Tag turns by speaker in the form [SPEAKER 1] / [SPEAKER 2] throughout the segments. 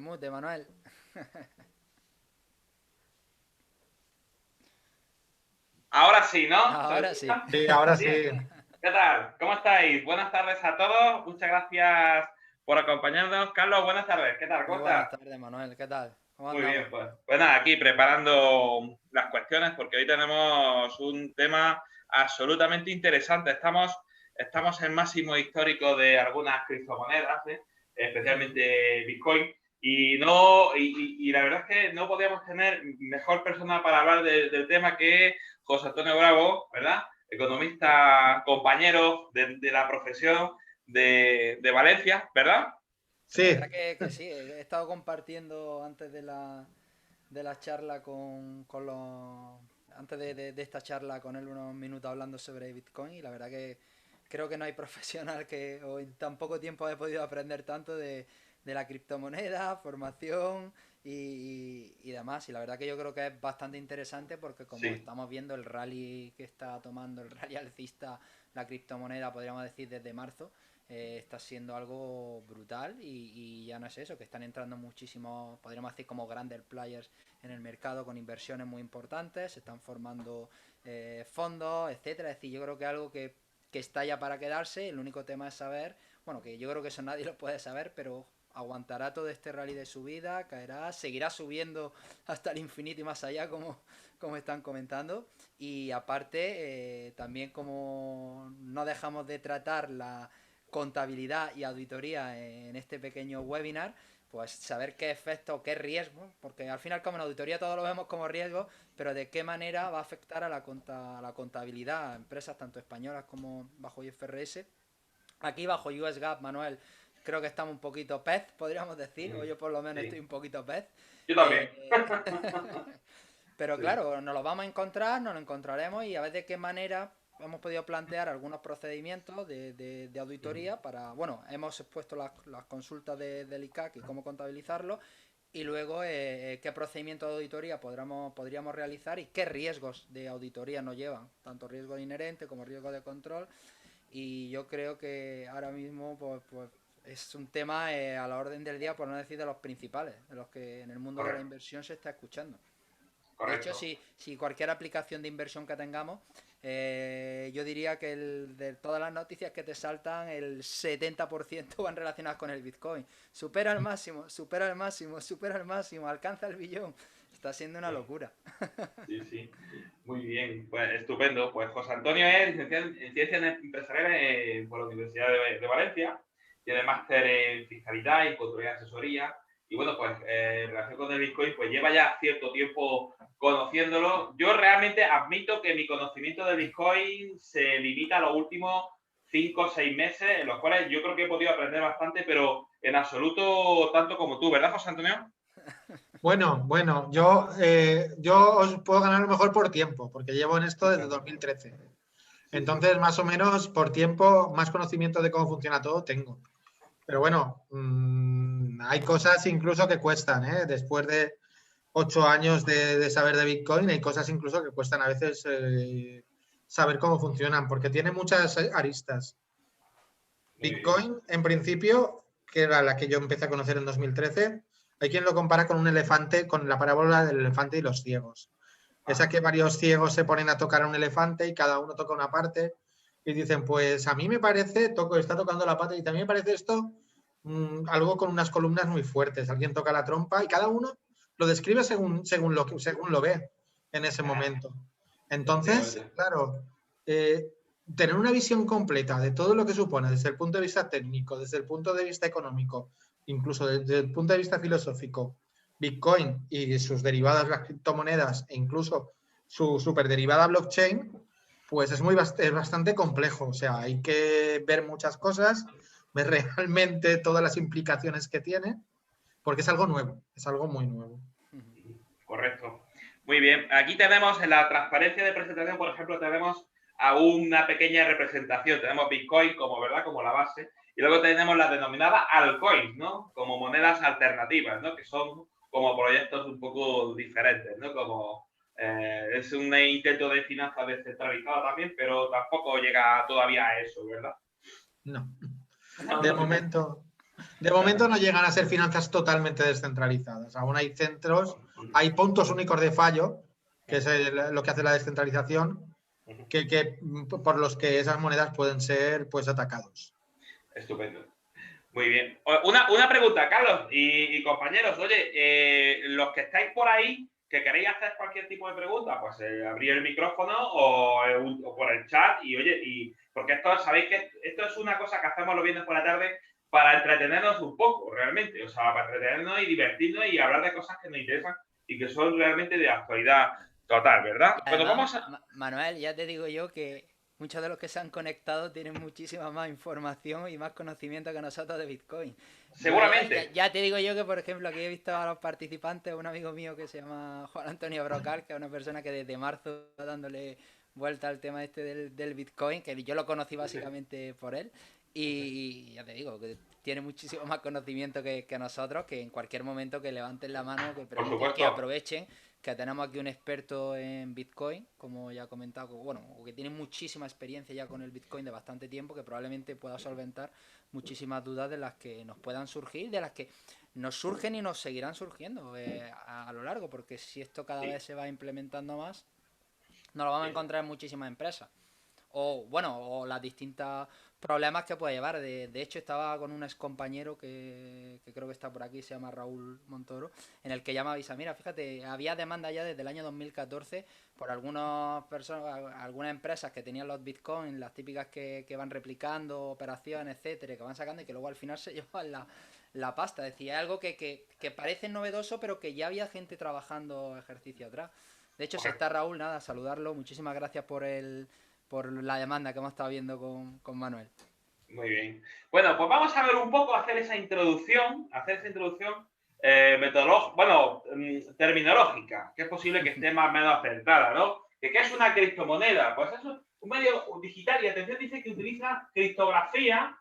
[SPEAKER 1] mute, Manuel.
[SPEAKER 2] Ahora sí, ¿no? ¿Se me
[SPEAKER 1] Ahora sí.
[SPEAKER 2] escucha?
[SPEAKER 3] Sí, ahora
[SPEAKER 2] ¿Sí?
[SPEAKER 3] sí.
[SPEAKER 2] ¿Qué tal? ¿Cómo estáis? Buenas tardes a todos. Muchas gracias por acompañarnos. Carlos, buenas tardes. ¿Qué tal?
[SPEAKER 1] Muy
[SPEAKER 2] ¿Cómo
[SPEAKER 1] buenas
[SPEAKER 2] estás?
[SPEAKER 1] tardes, Manuel. ¿Qué tal? ¿Cómo
[SPEAKER 2] Muy bien,
[SPEAKER 1] andamos?
[SPEAKER 2] pues nada, aquí preparando las cuestiones porque hoy tenemos un tema absolutamente interesante. Estamos en máximo histórico de algunas criptomonedas, especialmente Bitcoin, y la verdad es que no podíamos tener mejor persona para hablar del tema que José Antonio Bravo, ¿verdad? Economista, compañero de la profesión de Valencia, ¿verdad?
[SPEAKER 1] Pues la
[SPEAKER 3] Sí,
[SPEAKER 1] verdad que sí, he estado compartiendo antes de la charla con los... Antes de esta charla con él unos minutos hablando sobre Bitcoin y la verdad que creo que no hay profesional que o en tan poco tiempo he podido aprender tanto de la criptomoneda, formación y demás. Y la verdad que yo creo que es bastante interesante porque como
[SPEAKER 2] Sí,
[SPEAKER 1] estamos viendo el rally que está tomando, el rally alcista, la criptomoneda, podríamos decir desde marzo, está siendo algo brutal y ya no es eso, que están entrando muchísimos, podríamos decir como grandes players en el mercado con inversiones muy importantes, se están formando fondos, etcétera. Es decir, yo creo que algo que está ya para quedarse, el único tema es saber, bueno, que yo creo que eso nadie lo puede saber, pero aguantará todo este rally de subida, caerá, seguirá subiendo hasta el infinito y más allá, como están comentando. Y aparte, también como no dejamos de tratar la contabilidad y auditoría en este pequeño webinar, pues saber qué efecto, qué riesgo, porque al final como en auditoría todo lo vemos como riesgo, pero de qué manera va a afectar a la contabilidad a empresas tanto españolas como bajo IFRS. Aquí bajo US GAAP, Manuel, creo que estamos un poquito pez, podríamos decir, o yo por lo menos estoy
[SPEAKER 2] sí.
[SPEAKER 1] un poquito pez.
[SPEAKER 2] Yo también.
[SPEAKER 1] Eh, pero
[SPEAKER 2] Sí.
[SPEAKER 1] claro, nos lo vamos a encontrar, nos lo encontraremos y a ver de qué manera hemos podido plantear algunos procedimientos de auditoría para, bueno, hemos expuesto las consultas del ICAC y cómo contabilizarlo y luego qué procedimiento de auditoría podríamos realizar y qué riesgos de auditoría nos llevan, tanto riesgo inherente como riesgo de control y yo creo que ahora mismo pues es un tema a la orden del día, por no decir de los principales, de los que en el mundo de la
[SPEAKER 2] Correcto,
[SPEAKER 1] inversión se está escuchando. De hecho,
[SPEAKER 2] correcto.
[SPEAKER 1] si cualquier aplicación de inversión que tengamos, yo diría que de todas las noticias que te saltan, el 70% van relacionadas con el Bitcoin. Supera el máximo, supera el máximo, supera el máximo, alcanza el billón. Está siendo una
[SPEAKER 2] Sí,
[SPEAKER 1] locura.
[SPEAKER 2] sí, sí. Muy bien, pues estupendo. Pues José Antonio es licenciado en Ciencias Empresariales por la Universidad de Valencia, tiene máster en Fiscalidad y Control Asesoría. Y bueno, pues en relación con el Bitcoin, pues lleva ya cierto tiempo conociéndolo. Yo realmente admito que mi conocimiento del Bitcoin se limita a los últimos 5 o 6 meses, en los cuales yo creo que he podido aprender bastante, pero en absoluto tanto como tú, ¿verdad, José Antonio?
[SPEAKER 3] bueno, yo os puedo ganar a lo mejor por tiempo, porque llevo en esto desde 2013.
[SPEAKER 2] Sí, sí.
[SPEAKER 3] Entonces, más o menos por tiempo, más conocimiento de cómo funciona todo tengo. Pero bueno, hay cosas incluso que cuestan, ¿eh? Después de 8 años de saber de Bitcoin, hay cosas incluso que cuestan a veces saber cómo funcionan, porque tiene muchas aristas.
[SPEAKER 2] Muy bien.
[SPEAKER 3] Bitcoin, en principio, que era la que yo empecé a conocer en 2013, hay quien lo compara con un elefante, con la parábola del elefante y los ciegos. Esa
[SPEAKER 2] Ah,
[SPEAKER 3] que varios ciegos se ponen a tocar a un elefante y cada uno toca una parte y dicen, pues a mí me parece, está tocando la pata y también me parece esto algo con unas columnas muy fuertes. Alguien toca la trompa y cada uno lo describe según lo ve en ese momento. Entonces,
[SPEAKER 2] efectivamente.
[SPEAKER 3] claro, eh, tener una visión completa de todo lo que supone desde el punto de vista técnico, desde el punto de vista económico, incluso desde el punto de vista filosófico, Bitcoin y sus derivadas, las criptomonedas e incluso su superderivada blockchain, pues es bastante complejo. O sea, hay que ver muchas cosas, ver realmente todas las implicaciones que tiene, porque es algo nuevo, es algo muy nuevo.
[SPEAKER 2] Correcto. Muy bien. Aquí tenemos en la transparencia de presentación, por ejemplo, tenemos a una pequeña representación. Tenemos Bitcoin como, ¿verdad? Como la base. Y luego tenemos la denominada altcoins, ¿no? Como monedas alternativas, ¿no? Que son como proyectos un poco diferentes, ¿no? Como es un intento de finanza descentralizada también, pero tampoco llega todavía a eso, ¿verdad?
[SPEAKER 3] No,
[SPEAKER 2] No,
[SPEAKER 3] de
[SPEAKER 2] no llega.
[SPEAKER 3] momento. De momento no llegan a ser finanzas totalmente descentralizadas. Aún hay centros, hay puntos únicos de fallo, que es lo que hace la descentralización, por los que esas monedas pueden ser pues atacados.
[SPEAKER 2] Estupendo. Muy bien. Una pregunta, Carlos y compañeros. Oye, los que estáis por ahí, que queréis hacer cualquier tipo de pregunta, pues abrir el micrófono o por el chat. Y oye, porque esto, sabéis que esto es una cosa que hacemos los viernes por la tarde para entretenernos un poco, realmente. O sea, para entretenernos y divertirnos y hablar de cosas que nos interesan y que son realmente de actualidad total, ¿verdad?
[SPEAKER 1] Y además, vamos a... Manuel, ya te digo yo que muchos de los que se han conectado tienen muchísima más información y más conocimiento que nosotros de Bitcoin.
[SPEAKER 2] Seguramente.
[SPEAKER 1] Ya te digo yo que, por ejemplo, aquí he visto a los participantes, un amigo mío que se llama Juan Antonio Brocal, que es una persona que desde marzo está dándole vuelta al tema este del Bitcoin, que yo lo conocí básicamente por él. Y ya te digo, que tiene muchísimo más conocimiento que nosotros, que en cualquier momento que levanten la mano, que aprovechen, que tenemos aquí un experto en Bitcoin, como ya he comentado, bueno, que tiene muchísima experiencia ya con el Bitcoin de bastante tiempo, que probablemente pueda solventar muchísimas dudas de las que nos puedan surgir, de las que nos surgen y nos seguirán surgiendo a lo largo, porque si esto cada vez se va implementando más, nos lo vamos a encontrar en muchísimas empresas. O las distintas problemas que puede llevar. De hecho, estaba con un ex compañero que creo que está por aquí, se llama Raúl Montoro, en el que ya me avisa, mira, fíjate, había demanda ya desde el año 2014 por algunas personas, algunas empresas que tenían los bitcoins, las típicas que van replicando operaciones, etcétera, que van sacando y que luego al final se llevan la pasta. Decía algo que parece novedoso, pero que ya había gente trabajando ejercicio atrás. De hecho, si está Raúl, nada, saludarlo. Muchísimas gracias por la demanda que hemos estado viendo con Manuel.
[SPEAKER 2] Muy bien. Bueno, pues vamos a ver un poco, hacer esa introducción terminológica, que es posible que esté más o menos acertada, ¿no? ¿Qué es una criptomoneda? Pues es un medio digital y atención, dice que utiliza criptografía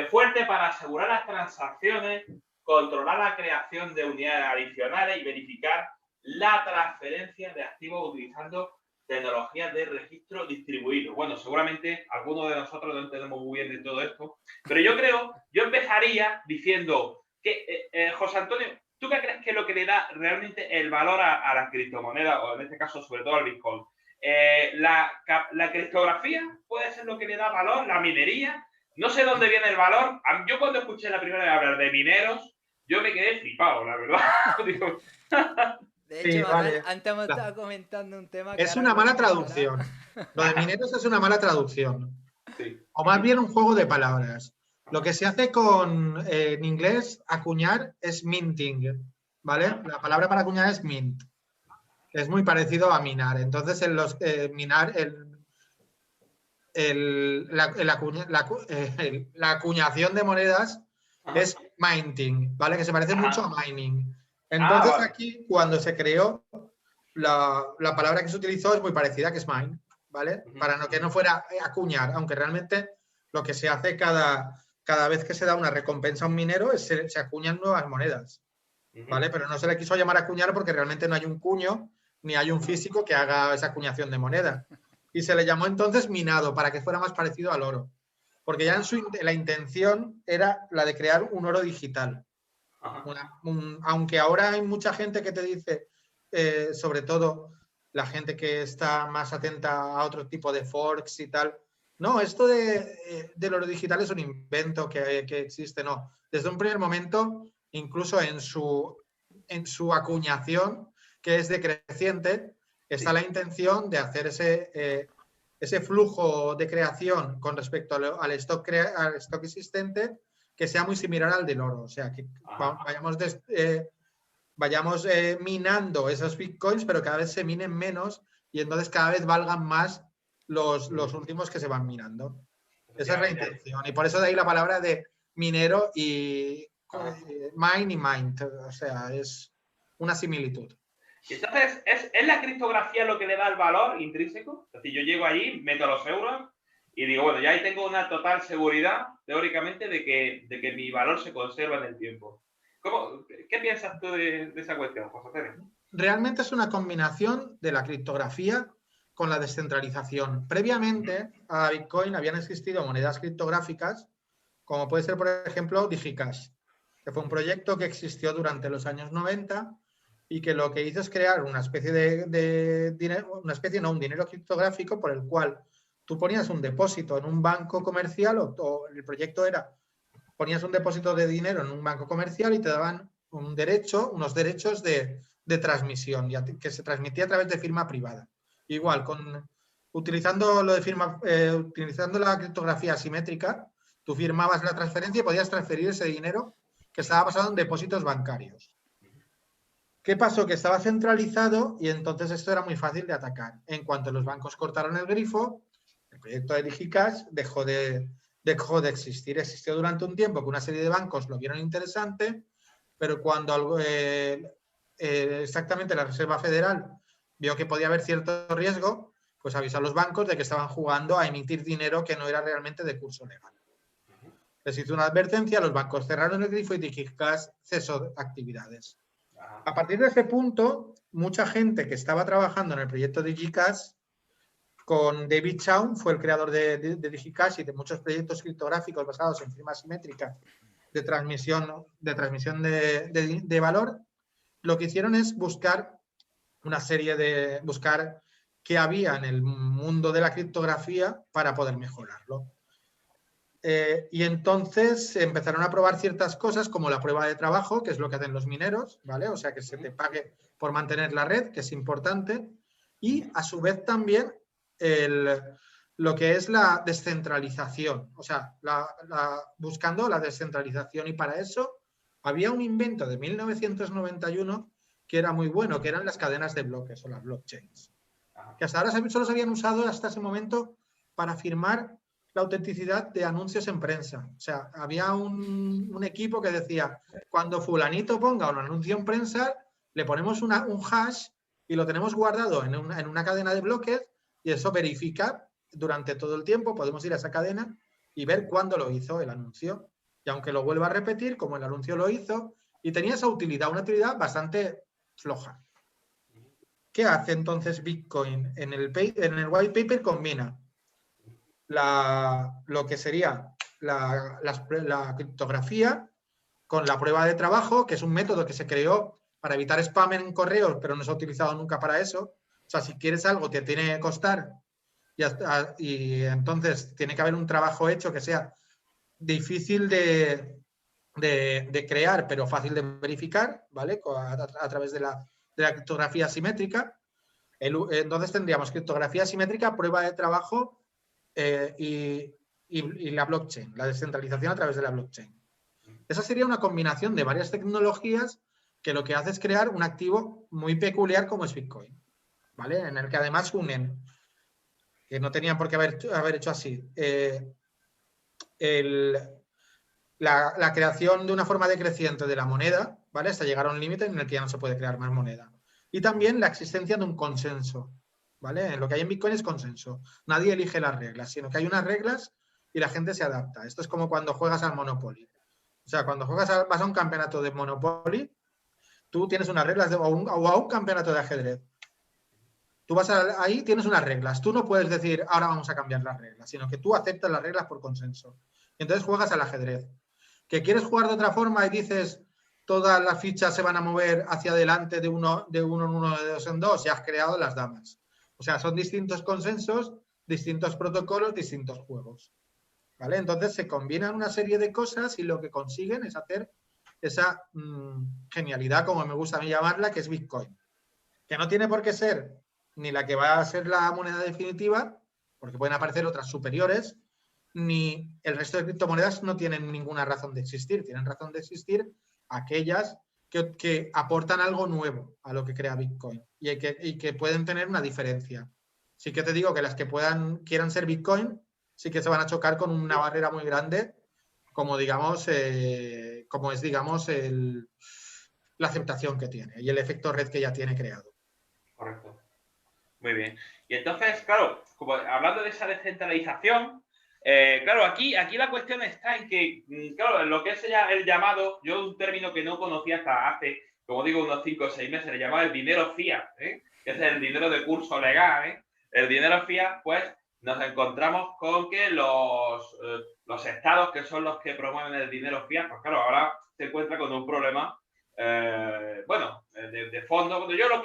[SPEAKER 2] fuerte para asegurar las transacciones, controlar la creación de unidades adicionales y verificar la transferencia de activos utilizando tecnologías de registro distribuido. Bueno, seguramente algunos de nosotros no entendemos muy bien de todo esto, pero yo empezaría diciendo que, José Antonio, ¿tú qué crees que es lo que le da realmente el valor a las criptomonedas, o en este caso sobre todo al Bitcoin? La criptografía puede ser lo que le da valor, la minería. No sé dónde viene el valor. Yo cuando escuché la primera vez hablar de mineros, yo me quedé flipado, la verdad.
[SPEAKER 1] De hecho, sí, Manuel, antes hemos estado comentando un tema que...
[SPEAKER 3] Es una mala traducción. Lo de mineros es una mala traducción. Sí. O más bien un juego de palabras. Lo que se hace en inglés, acuñar, es minting, ¿vale? La palabra para acuñar es mint. Es muy parecido a minar. Entonces, en los minar, la acuñación de monedas es minting, ¿vale? Que se parece mucho a mining. Entonces, aquí, cuando se creó, la palabra que se utilizó es muy parecida, que es mine, ¿vale? Para que no fuera acuñar, aunque realmente lo que se hace cada vez que se da una recompensa a un minero es se acuñan nuevas monedas, ¿vale? Pero no se le quiso llamar acuñar porque realmente no hay un cuño ni hay un físico que haga esa acuñación de moneda. Y se le llamó entonces minado, para que fuera más parecido al oro. Porque ya la intención era la de crear un oro digital. Aunque ahora hay mucha gente que te dice, sobre todo la gente que está más atenta a otro tipo de forks y tal, no, esto del oro digital es un invento que existe, no. Desde un primer momento, incluso en su acuñación, que es decreciente, está la intención de hacer ese flujo de creación con respecto al stock existente, que sea muy similar al del oro. O sea, que vayamos minando esos bitcoins, pero cada vez se minen menos y entonces cada vez valgan más los últimos que se van minando. Esa es la intención. Y por eso de ahí la palabra de minero y mine y mint. O sea, es una similitud.
[SPEAKER 2] Entonces, ¿es la criptografía lo que le da el valor intrínseco? Es decir, yo llego allí, meto los euros y digo, bueno, ya ahí tengo una total seguridad, teóricamente, de que mi valor se conserva en el tiempo. ¿Qué piensas tú de esa cuestión, José Pérez?
[SPEAKER 3] Realmente es una combinación de la criptografía con la descentralización. Previamente a Bitcoin habían existido monedas criptográficas, como puede ser, por ejemplo, DigiCash. que fue un proyecto que existió durante los años 90 y que lo que hizo es crear una especie de dinero, un dinero criptográfico por el cual tú ponías un depósito en un banco comercial o el proyecto era, ponías un depósito de dinero en un banco comercial y te daban unos derechos de transmisión que se transmitía a través de firma privada. Igual, utilizando utilizando la criptografía asimétrica, tú firmabas la transferencia y podías transferir ese dinero que estaba basado en depósitos bancarios. ¿Qué pasó? Que estaba centralizado y entonces esto era muy fácil de atacar. En cuanto los bancos cortaron el grifo, el proyecto de DigiCash dejó de existir. Existió durante un tiempo que una serie de bancos lo vieron interesante, pero cuando exactamente la Reserva Federal vio que podía haber cierto riesgo, pues avisó a los bancos de que estaban jugando a emitir dinero que no era realmente de curso legal. Les hizo una advertencia, los bancos cerraron el grifo y DigiCash cesó actividades. A partir de ese punto, mucha gente que estaba trabajando en el proyecto DigiCash, con David Chaum, fue el creador de DigiCash y de muchos proyectos criptográficos basados en firma simétrica de transmisión de valor, lo que hicieron es buscar qué había en el mundo de la criptografía para poder mejorarlo. Y entonces empezaron a probar ciertas cosas como la prueba de trabajo, que es lo que hacen los mineros, ¿vale? O sea, que se te pague por mantener la red, que es importante. Y a su vez también lo que es la descentralización, o sea, buscando la descentralización. Y para eso había un invento de 1991 que era muy bueno, que eran las cadenas de bloques o las blockchains, que hasta ahora solo se habían usado hasta ese momento para firmar la autenticidad de anuncios en prensa. O sea, había un equipo que decía, cuando fulanito ponga un anuncio en prensa, le ponemos un hash y lo tenemos guardado en una cadena de bloques y eso verifica durante todo el tiempo, podemos ir a esa cadena y ver cuándo lo hizo el anuncio. Y aunque lo vuelva a repetir, como el anuncio lo hizo, y tenía esa utilidad, una utilidad bastante floja. ¿Qué hace entonces Bitcoin? En el white paper combina lo que sería la criptografía con la prueba de trabajo, que es un método que se creó para evitar spam en correos, pero no se ha utilizado nunca para eso. O sea, si quieres algo te tiene que costar y entonces tiene que haber un trabajo hecho que sea difícil de crear, pero fácil de verificar, ¿vale? A través de la criptografía simétrica. Entonces tendríamos criptografía simétrica, prueba de trabajo y la blockchain, la descentralización a través de la blockchain. Esa sería una combinación de varias tecnologías que lo que hace es crear un activo muy peculiar como es Bitcoin, ¿vale? En el que además unen, que no tenían por qué haber hecho así, la creación de una forma decreciente de la moneda, ¿vale? Hasta llegar a un límite en el que ya no se puede crear más moneda. Y también la existencia de un consenso, ¿vale? Lo que hay en Bitcoin es consenso. Nadie elige las reglas, sino que hay unas reglas y la gente se adapta. Esto es como cuando juegas al Monopoly. O sea, cuando vas a un campeonato de Monopoly, tú tienes unas reglas o a un campeonato de ajedrez. Tú vas ahí, tienes unas reglas. Tú no puedes decir, ahora vamos a cambiar las reglas, sino que tú aceptas las reglas por consenso. Entonces juegas al ajedrez. Que quieres jugar de otra forma y dices, todas las fichas se van a mover hacia adelante de uno en uno, de dos en dos, y has creado las damas. O sea, son distintos consensos, distintos protocolos, distintos juegos. ¿Vale? Entonces se combinan una serie de cosas y lo que consiguen es hacer esa genialidad, como me gusta a mí llamarla, que es Bitcoin. Que no tiene por qué ser ni la que va a ser la moneda definitiva, porque pueden aparecer otras superiores, ni el resto de criptomonedas no tienen ninguna razón de existir. Tienen razón de existir aquellas que aportan algo nuevo a lo que crea Bitcoin y que pueden tener una diferencia. Sí que te digo que las que quieran ser Bitcoin sí que se van a chocar con una barrera muy grande, como digamos, como es, digamos, la aceptación que tiene y el efecto red que ya tiene creado.
[SPEAKER 2] Correcto. Muy bien. Y entonces, claro, como hablando de esa descentralización, claro, aquí la cuestión está en que, claro, en lo que es el llamado, yo un término que no conocía hasta hace, como digo, unos 5 o 6 meses, le llamaba el dinero fiat, que es el dinero de curso legal. El dinero fiat, pues, nos encontramos con que los los estados, que son los que promueven el dinero fiat, pues claro, ahora se encuentra con un problema, de fondo. Bueno, yo lo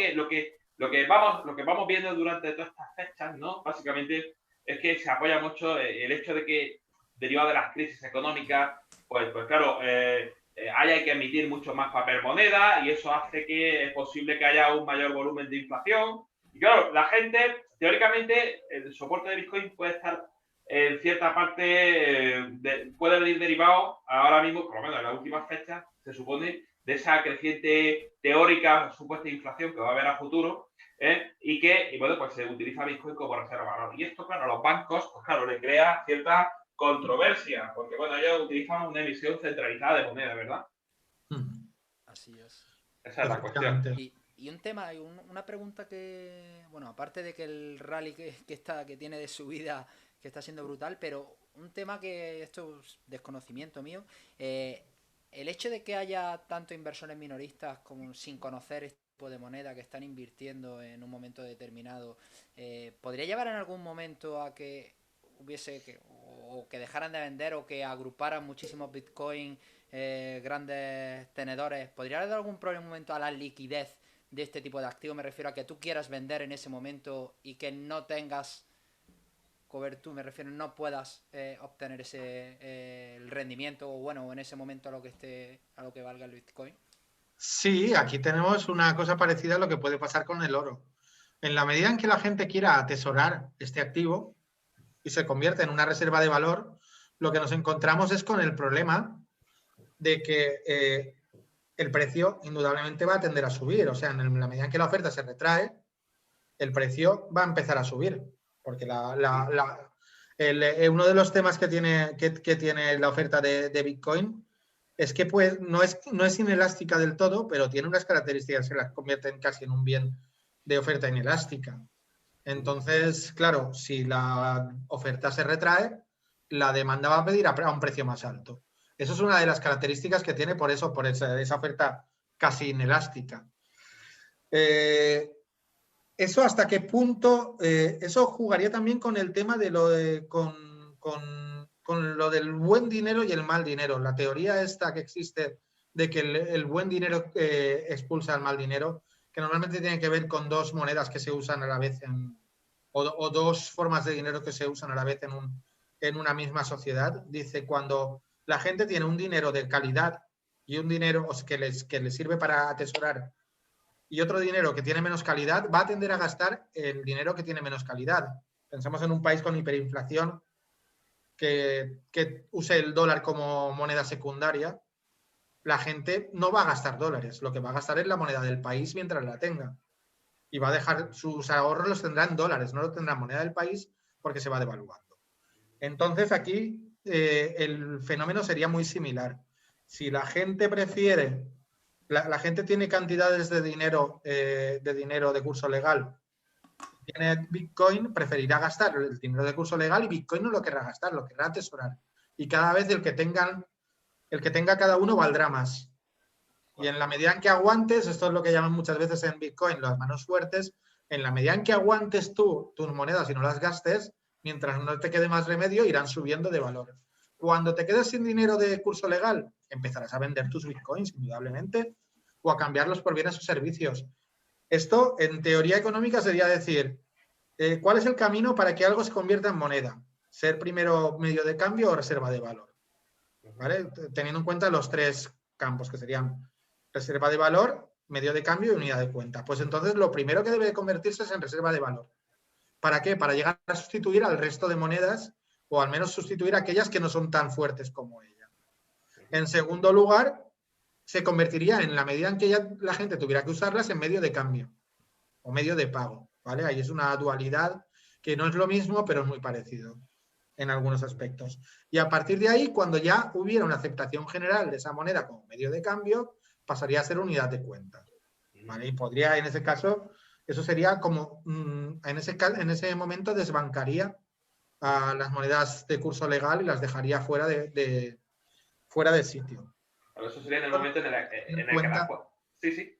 [SPEAKER 2] que vamos viendo durante todas estas fechas, ¿no? Básicamente es que se apoya mucho el hecho de que, derivado de las crisis económicas, pues claro, haya que emitir mucho más papel moneda y eso hace que es posible que haya un mayor volumen de inflación. Y claro, la gente, teóricamente, el soporte de Bitcoin puede estar en cierta parte, puede venir derivado ahora mismo, por lo menos en las últimas fechas, se supone, de esa creciente teórica supuesta inflación que va a haber a futuro, y bueno, pues se utiliza Bitcoin como reserva de valor. Y esto, claro, a los bancos, pues claro, le crea cierta controversia, porque bueno, ellos utilizan una emisión centralizada de moneda, ¿verdad?
[SPEAKER 1] Así es.
[SPEAKER 2] Esa es la cuestión.
[SPEAKER 1] Y un tema, una pregunta que, bueno, aparte de que el rally que tiene de subida, que está siendo brutal, pero un tema que esto es desconocimiento mío, el hecho de que haya tantos inversores minoristas como sin conocer este tipo de moneda que están invirtiendo en un momento determinado, ¿podría llevar en algún momento a que hubiese o que dejaran de vender o que agruparan muchísimos Bitcoin, grandes tenedores? ¿Podría dar algún problema en un momento a la liquidez de este tipo de activo? Me refiero a que tú quieras vender en ese momento y que no tengas cobertura, me refiero, no puedas obtener el rendimiento o bueno, en ese momento a lo que valga el Bitcoin.
[SPEAKER 3] Sí, aquí tenemos una cosa parecida a lo que puede pasar con el oro. En la medida en que la gente quiera atesorar este activo y se convierte en una reserva de valor, lo que nos encontramos es con el problema de que el precio indudablemente va a tender a subir. O sea, en la medida en que la oferta se retrae, el precio va a empezar a subir. Porque uno de los temas que tiene la oferta de Bitcoin es que pues, no es inelástica del todo, pero tiene unas características que las convierten casi en un bien de oferta inelástica. Entonces, claro, si la oferta se retrae, la demanda va a pedir a un precio más alto. Eso es una de las características que tiene por esa oferta casi inelástica. ¿Eso hasta qué punto? Eso jugaría también con el tema de con lo del buen dinero y el mal dinero. La teoría esta que existe de que el buen dinero expulsa al mal dinero, que normalmente tiene que ver con dos monedas que se usan a la vez o dos formas de dinero que se usan a la vez en una misma sociedad. Dice, cuando la gente tiene un dinero de calidad y un dinero que les sirve para atesorar y otro dinero que tiene menos calidad, va a tender a gastar el dinero que tiene menos calidad. Pensamos en un país con hiperinflación que use el dólar como moneda secundaria. La gente no va a gastar dólares, lo que va a gastar es la moneda del país mientras la tenga. Y va a dejar sus ahorros, los tendrá en dólares, no lo tendrá en moneda del país porque se va devaluando. Entonces aquí el fenómeno sería muy similar. Si la gente prefiere, la gente tiene cantidades de dinero de curso legal, tiene Bitcoin, preferirá gastar el dinero de curso legal y Bitcoin no lo querrá gastar, lo querrá atesorar. Y cada vez el que tenga cada uno valdrá más. Y en la medida en que aguantes, esto es lo que llaman muchas veces en Bitcoin las manos fuertes, en la medida en que aguantes tú tus monedas y no las gastes, mientras no te quede más remedio, irán subiendo de valor. Cuando te quedes sin dinero de curso legal, empezarás a vender tus Bitcoins, indudablemente, o a cambiarlos por bienes o servicios. Esto, en teoría económica, sería decir, ¿cuál es el camino para que algo se convierta en moneda? ¿Ser primero medio de cambio o reserva de valor? ¿Vale? Teniendo en cuenta los tres campos, que serían reserva de valor, medio de cambio y unidad de cuenta. Pues entonces lo primero que debe convertirse es en reserva de valor. ¿Para qué? Para llegar a sustituir al resto de monedas o al menos sustituir a aquellas que no son tan fuertes como ella. En segundo lugar, se convertiría en la medida en que ya la gente tuviera que usarlas en medio de cambio o medio de pago. ¿Vale? Ahí es una dualidad que no es lo mismo, pero es muy parecido en algunos aspectos. Y a partir de ahí, cuando ya hubiera una aceptación general de esa moneda como medio de cambio, pasaría a ser unidad de cuenta. ¿Vale? Y podría, en ese caso, eso sería como, en ese momento desbancaría a las monedas de curso legal y las dejaría fuera de sitio.
[SPEAKER 2] Pero eso sería en el momento en el que la... Sí, sí.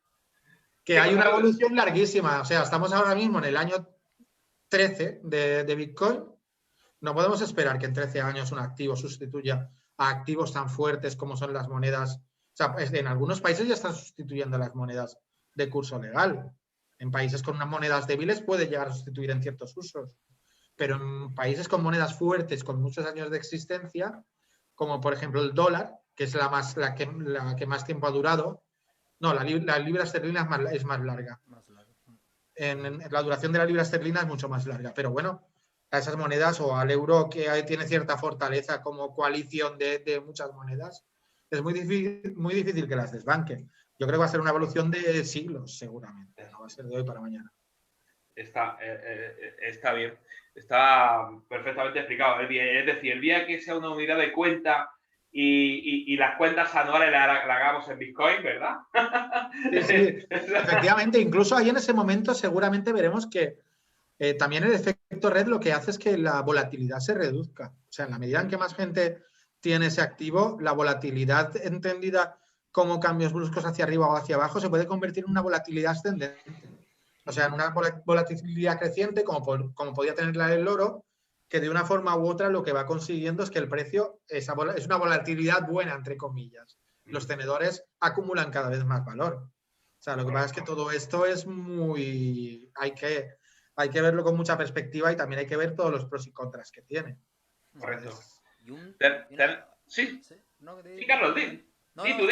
[SPEAKER 3] Que hay una evolución larguísima. O sea, estamos ahora mismo en el año 13 de Bitcoin No podemos esperar que en 13 años un activo sustituya a activos tan fuertes como son las monedas. O sea, en algunos países ya están sustituyendo las monedas de curso legal. En países con unas monedas débiles puede llegar a sustituir en ciertos usos. Pero en países con monedas fuertes, con muchos años de existencia, como por ejemplo el dólar, que es la que más tiempo ha durado. No, la libra esterlina es más larga. La duración de la libra esterlina es mucho más larga. Pero bueno, a esas monedas o al euro que tiene cierta fortaleza como coalición de muchas monedas, es muy difícil que las desbanquen. Yo creo que va a ser una evolución de siglos, seguramente. No va a ser de hoy para mañana.
[SPEAKER 2] Está bien. Está perfectamente explicado. Es decir, el día que sea una unidad de cuenta y las cuentas anuales las hagamos en Bitcoin, ¿verdad?
[SPEAKER 3] Sí. Efectivamente, incluso ahí en ese momento seguramente veremos que también el efecto red lo que hace es que la volatilidad se reduzca. O sea, en la medida en que más gente tiene ese activo, la volatilidad entendida como cambios bruscos hacia arriba o hacia abajo se puede convertir en una volatilidad ascendente. O sea, en una volatilidad creciente, como podía tener la del oro, que de una forma u otra lo que va consiguiendo es que el precio es una volatilidad buena, entre comillas. Los tenedores acumulan cada vez más valor. O sea, lo que pasa es que todo esto es muy... Hay que verlo con mucha perspectiva y también hay que ver todos los pros y contras que tiene.
[SPEAKER 2] Correcto.
[SPEAKER 1] Sí,
[SPEAKER 2] Carlos, di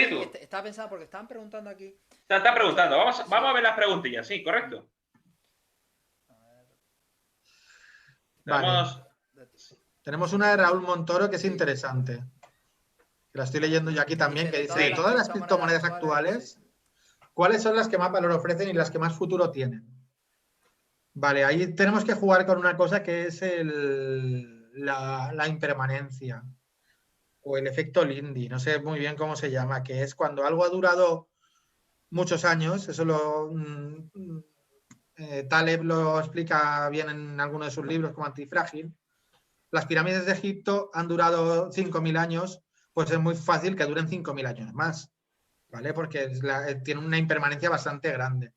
[SPEAKER 2] tú.
[SPEAKER 1] Estaba pensando porque estaban preguntando aquí.
[SPEAKER 2] Están preguntando. Vamos a ver las preguntillas. Sí, correcto.
[SPEAKER 3] Vale. Tenemos una de Raúl Montoro que es interesante. Que la estoy leyendo yo aquí también, que dice, de todas las criptomonedas actuales, ¿cuáles son las que más valor ofrecen y las que más futuro tienen? Vale, ahí tenemos que jugar con una cosa que es la impermanencia o el efecto Lindy, no sé muy bien cómo se llama, que es cuando algo ha durado muchos años, eso Taleb lo explica bien en alguno de sus libros como Antifrágil. Las pirámides de Egipto han durado 5.000 años, pues es muy fácil que duren 5.000 años más, ¿vale? Porque tiene una impermanencia bastante grande.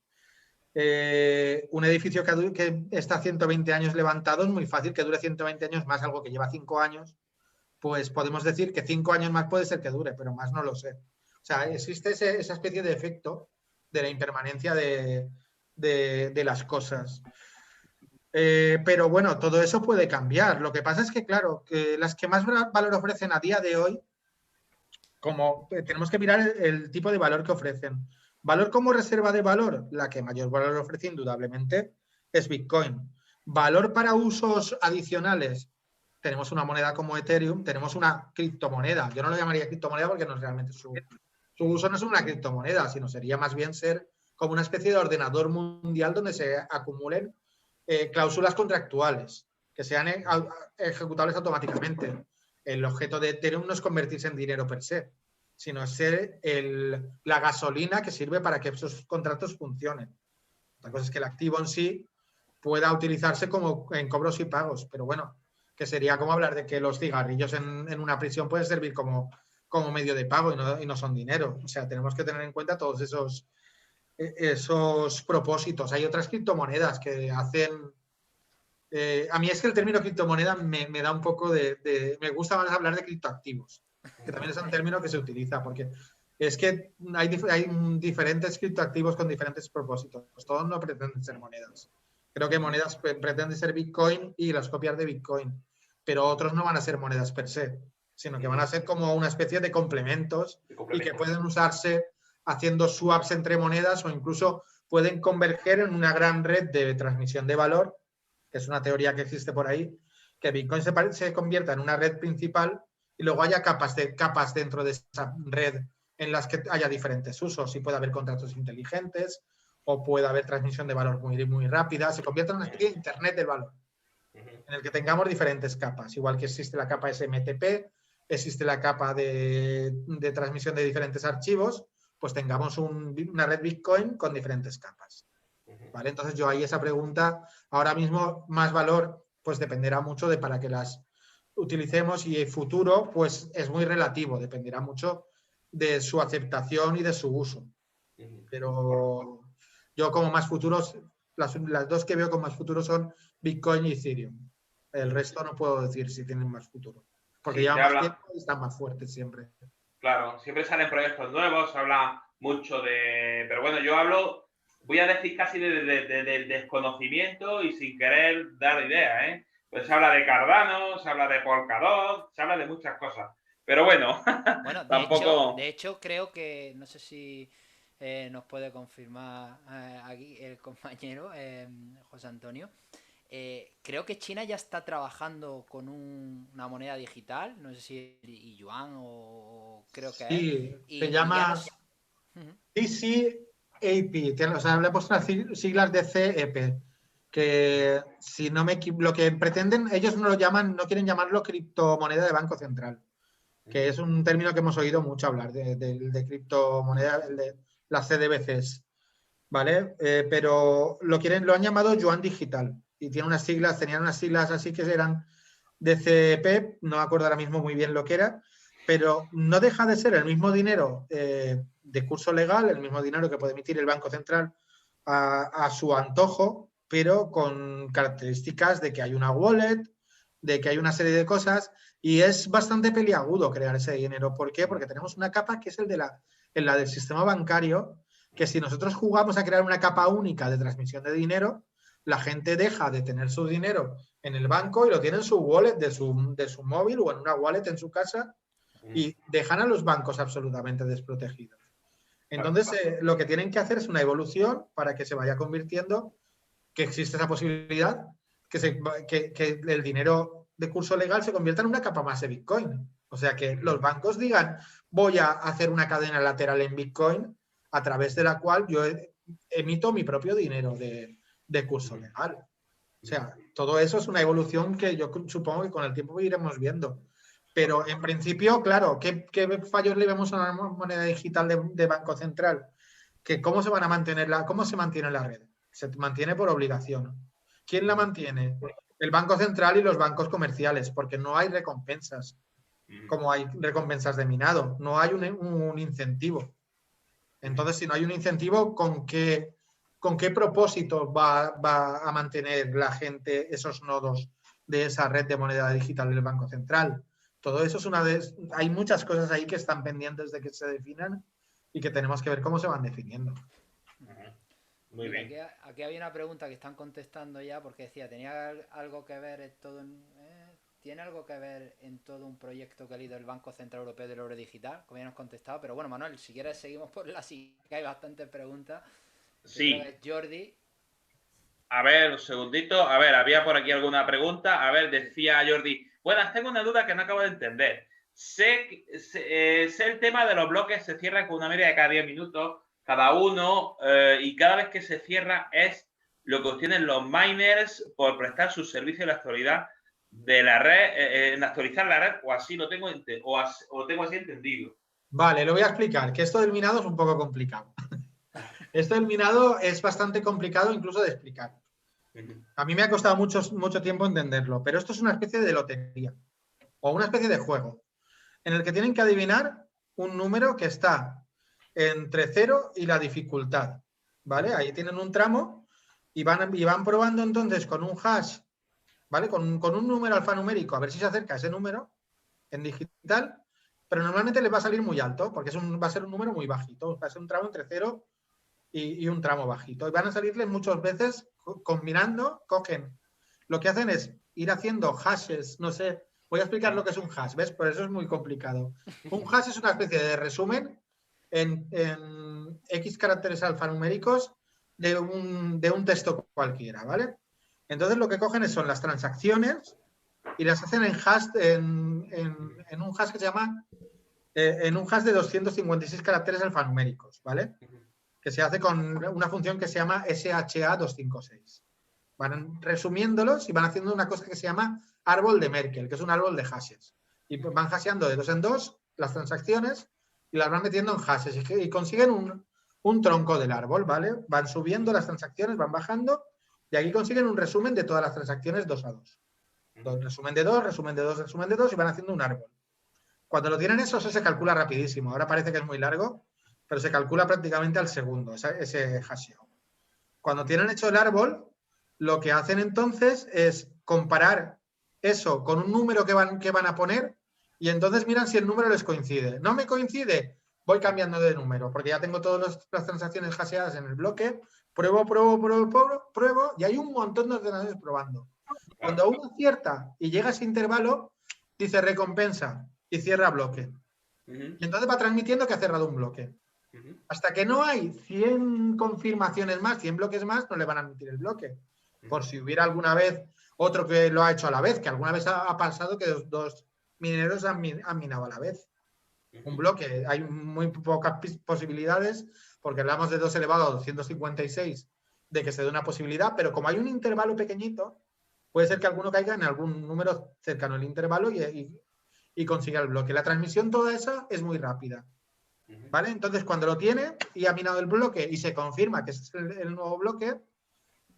[SPEAKER 3] Un edificio que está 120 años levantado es muy fácil que dure 120 años más, algo que lleva 5 años, pues podemos decir que 5 años más puede ser que dure, pero más no lo sé. O sea, existe esa especie de efecto de la impermanencia de las cosas. Pero bueno, todo eso puede cambiar. Lo que pasa es que, claro, que las que más valor ofrecen a día de hoy, como tenemos que mirar el tipo de valor que ofrecen. Valor como reserva de valor, la que mayor valor ofrece indudablemente es Bitcoin. Valor para usos adicionales, tenemos una moneda como Ethereum, tenemos una criptomoneda. Yo no lo llamaría criptomoneda porque no es realmente su uso no es una criptomoneda, sino sería más bien ser como una especie de ordenador mundial donde se acumulen cláusulas contractuales que sean ejecutables automáticamente. El objeto de Ethereum no es convertirse en dinero per se, sino es ser la gasolina que sirve para que esos contratos funcionen. Otra cosa es que el activo en sí pueda utilizarse como en cobros y pagos, pero bueno, que sería como hablar de que los cigarrillos en una prisión pueden servir como medio de pago y no son dinero. O sea, tenemos que tener en cuenta todos esos propósitos. Hay otras criptomonedas que hacen... a mí es que el término criptomoneda me da un poco me gusta más hablar de criptoactivos, que también es un término que se utiliza, porque es que hay diferentes criptoactivos con diferentes propósitos. Todos no pretenden ser monedas. Creo que monedas pretenden ser Bitcoin y las copias de Bitcoin, pero otros no van a ser monedas per se, sino que van a ser como una especie de complementos y que pueden usarse haciendo swaps entre monedas o incluso pueden converger en una gran red de transmisión de valor, que es una teoría que existe por ahí, que Bitcoin se convierta en una red principal y luego haya capas dentro de esa red en las que haya diferentes usos y puede haber contratos inteligentes o puede haber transmisión de valor muy, muy rápida. Se convierte en una especie de Internet del valor, en el que tengamos diferentes capas. Igual que existe la capa SMTP, existe la capa de transmisión de diferentes archivos, pues tengamos una red Bitcoin con diferentes capas. ¿Vale? Entonces yo ahí esa pregunta, ahora mismo más valor, pues dependerá mucho de para que las utilicemos y el futuro, pues es muy relativo, dependerá mucho de su aceptación y de su uso. Pero yo como más futuros, las dos que veo con más futuro son Bitcoin y Ethereum. El resto no puedo decir si tienen más futuro. Porque
[SPEAKER 2] Sí,
[SPEAKER 3] llevan
[SPEAKER 2] se
[SPEAKER 3] más
[SPEAKER 2] habla,
[SPEAKER 3] tiempo y están más fuertes siempre.
[SPEAKER 2] claro, siempre salen proyectos nuevos, se habla mucho de... Pero bueno, yo hablo, voy a decir casi del desconocimiento y sin querer dar idea, ¿eh? Pues se habla de Cardano, se habla de Polkadot, se habla de muchas cosas. Pero bueno,
[SPEAKER 1] Bueno,
[SPEAKER 2] tampoco...
[SPEAKER 1] de hecho creo que, no sé si nos puede confirmar aquí el compañero José Antonio. Creo que China ya está trabajando con una moneda digital, no sé si yuan o creo que es,
[SPEAKER 3] Sí, se
[SPEAKER 1] y ya no
[SPEAKER 3] llama
[SPEAKER 1] sé. Ujú.
[SPEAKER 3] CCAP, o sea, le he puesto las siglas de CEP, que si no lo que pretenden, ellos no lo llaman, no quieren llamarlo criptomoneda de Banco Central, que es un término que hemos oído mucho hablar de criptomoneda, de las CDBCs, ¿vale? Pero lo han llamado yuan digital y tenían unas siglas así que eran de CEP, no me acuerdo ahora mismo muy bien lo que era, pero no deja de ser el mismo dinero de curso legal, el mismo dinero que puede emitir el Banco Central a su antojo, pero con características de que hay una wallet, de que hay una serie de cosas, y es bastante peliagudo crear ese dinero. ¿Por qué? Porque tenemos una capa que es la del sistema bancario, que si nosotros jugamos a crear una capa única de transmisión de dinero, la gente deja de tener su dinero en el banco y lo tiene en su wallet de su móvil o en una wallet en su casa y dejan a los bancos absolutamente desprotegidos. Entonces, lo que tienen que hacer es una evolución para que se vaya convirtiendo, que existe esa posibilidad, que el dinero de curso legal se convierta en una capa más de Bitcoin. O sea, que los bancos digan, voy a hacer una cadena lateral en Bitcoin a través de la cual yo emito mi propio dinero de curso legal. O sea, todo eso es una evolución que yo supongo que con el tiempo iremos viendo. Pero en principio, claro, ¿qué fallos le vemos a una moneda digital de Banco Central? Que cómo se van a mantener cómo se mantiene la red. Se mantiene por obligación. ¿Quién la mantiene? El Banco Central y los bancos comerciales, porque no hay recompensas, como hay recompensas de minado. No hay un incentivo. Entonces, si no hay un incentivo, ¿con qué propósito va a mantener la gente esos nodos de esa red de moneda digital del Banco Central? Todo eso hay muchas cosas ahí que están pendientes de que se definan y que tenemos que ver cómo se van definiendo.
[SPEAKER 2] Muy
[SPEAKER 1] Mira,
[SPEAKER 2] bien.
[SPEAKER 1] aquí había una pregunta que están contestando ya porque decía, ¿tenía algo que ver en todo ¿tiene algo que ver en todo un proyecto que ha ido el Banco Central Europeo del Oro Digital? Como ya nos has contestado, pero bueno, Manuel, si quieres seguimos por la siguiente, que hay bastantes preguntas, que creo que
[SPEAKER 2] Sí.
[SPEAKER 1] es Jordi.
[SPEAKER 2] A ver, un segundito. A ver, había por aquí alguna pregunta. A ver, decía Jordi. Buenas, tengo una duda que no acabo de entender. Sé el tema de los bloques se cierran con una media de cada 10 minutos, cada uno, y cada vez que se cierra es lo que obtienen los miners por prestar su servicio en la actualidad de la red, en actualizar la red, o así lo tengo, o tengo así entendido.
[SPEAKER 3] Vale, lo voy a explicar, que esto del minado es un poco complicado. Esto del minado es bastante complicado incluso de explicar. A mí me ha costado mucho tiempo entenderlo, pero esto es una especie de lotería o una especie de juego en el que tienen que adivinar un número que está entre 0 y la dificultad, ¿vale? Ahí tienen un tramo y van probando entonces con un hash, ¿vale? Con un número alfanumérico, a ver si se acerca a ese número en digital, pero normalmente les va a salir muy alto porque va a ser un número muy bajito, va a ser un tramo entre 0 y un tramo bajito. Y van a salirles muchas veces combinando, lo que hacen es ir haciendo hashes, no sé, voy a explicar lo que es un hash, ¿ves? Por eso es muy complicado. Un hash es una especie de resumen en X caracteres alfanuméricos de un texto cualquiera, ¿vale? Entonces lo que cogen son las transacciones y las hacen en hash, en un hash que se llama, en un hash de 256 caracteres alfanuméricos, ¿vale? Que se hace con una función que se llama SHA-256. Van resumiéndolos y van haciendo una cosa que se llama árbol de Merkle, que es un árbol de hashes. Y van hasheando de dos en dos las transacciones y las van metiendo en hashes y consiguen un tronco del árbol, ¿vale? Van subiendo las transacciones, van bajando y aquí consiguen un resumen de todas las transacciones 2 a 2. Resumen de 2, resumen de 2, resumen de 2 y van haciendo un árbol. Cuando lo tienen eso se calcula rapidísimo. Ahora parece que es muy largo, pero se calcula prácticamente al segundo, ese hasheo. Cuando tienen hecho el árbol, lo que hacen entonces es comparar eso con un número que van a poner y entonces miran si el número les coincide. ¿No me coincide? Voy cambiando de número porque ya tengo todas las transacciones hasheadas en el bloque. Pruebo y hay un montón de ordenadores probando. Cuando uno acierta y llega a ese intervalo, dice recompensa y cierra bloque. Y entonces va transmitiendo que ha cerrado un bloque. Hasta que no hay 100 confirmaciones más, 100 bloques más, no le van a admitir el bloque. Por si hubiera alguna vez otro que lo ha hecho a la vez, que alguna vez ha pasado que dos mineros han minado a la vez. Un bloque, hay muy pocas posibilidades, porque hablamos de 2 elevado a 256 de que se dé una posibilidad, pero como hay un intervalo pequeñito, puede ser que alguno caiga en algún número cercano al intervalo y consiga el bloque. La transmisión toda esa es muy rápida. ¿Vale? Entonces, cuando lo tiene y ha minado el bloque y se confirma que es el nuevo bloque,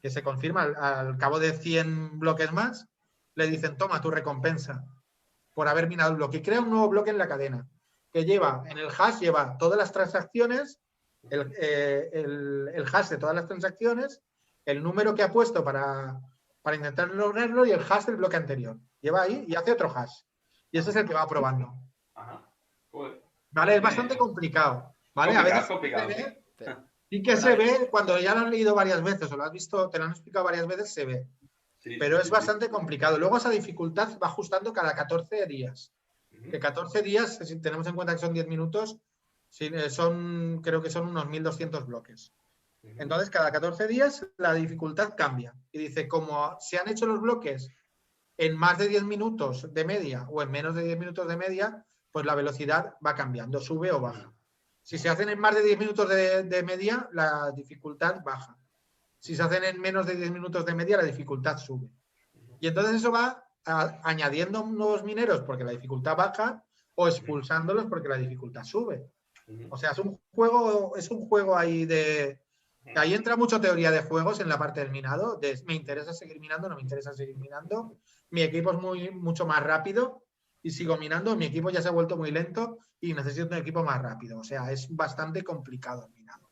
[SPEAKER 3] que se confirma al cabo de 100 bloques más, le dicen, toma tu recompensa por haber minado el bloque. Y crea un nuevo bloque en la cadena, que lleva, en el hash, lleva todas las transacciones, el hash de todas las transacciones, el número que ha puesto para intentar lograrlo y el hash del bloque anterior. Lleva ahí y hace otro hash. Y ese es el que va probando.
[SPEAKER 2] Ajá. Joder.
[SPEAKER 3] ¿Vale? Es bastante complicado. ¿Vale? A veces
[SPEAKER 2] complicado.
[SPEAKER 3] sí que se ve cuando ya lo has leído varias veces o lo has visto, te lo han explicado varias veces, se ve. Sí, pero es bastante complicado. Luego esa dificultad va ajustando cada 14 días. Que 14 días, si tenemos en cuenta que son 10 minutos, creo que son unos 1.200 bloques. Entonces, cada 14 días la dificultad cambia. Y dice, como se han hecho los bloques en más de 10 minutos de media o en menos de 10 minutos de media, pues la velocidad va cambiando, sube o baja. Si se hacen en más de 10 minutos de media, la dificultad baja. Si se hacen en menos de 10 minutos de media, la dificultad sube. Y entonces eso va añadiendo nuevos mineros porque la dificultad baja o expulsándolos porque la dificultad sube. O sea, es un juego ahí de... Ahí entra mucha teoría de juegos en la parte del minado, de me interesa seguir minando, no me interesa seguir minando. Mi equipo es mucho más rápido y sigo minando, mi equipo ya se ha vuelto muy lento y necesito un equipo más rápido. O sea, es bastante complicado el minado.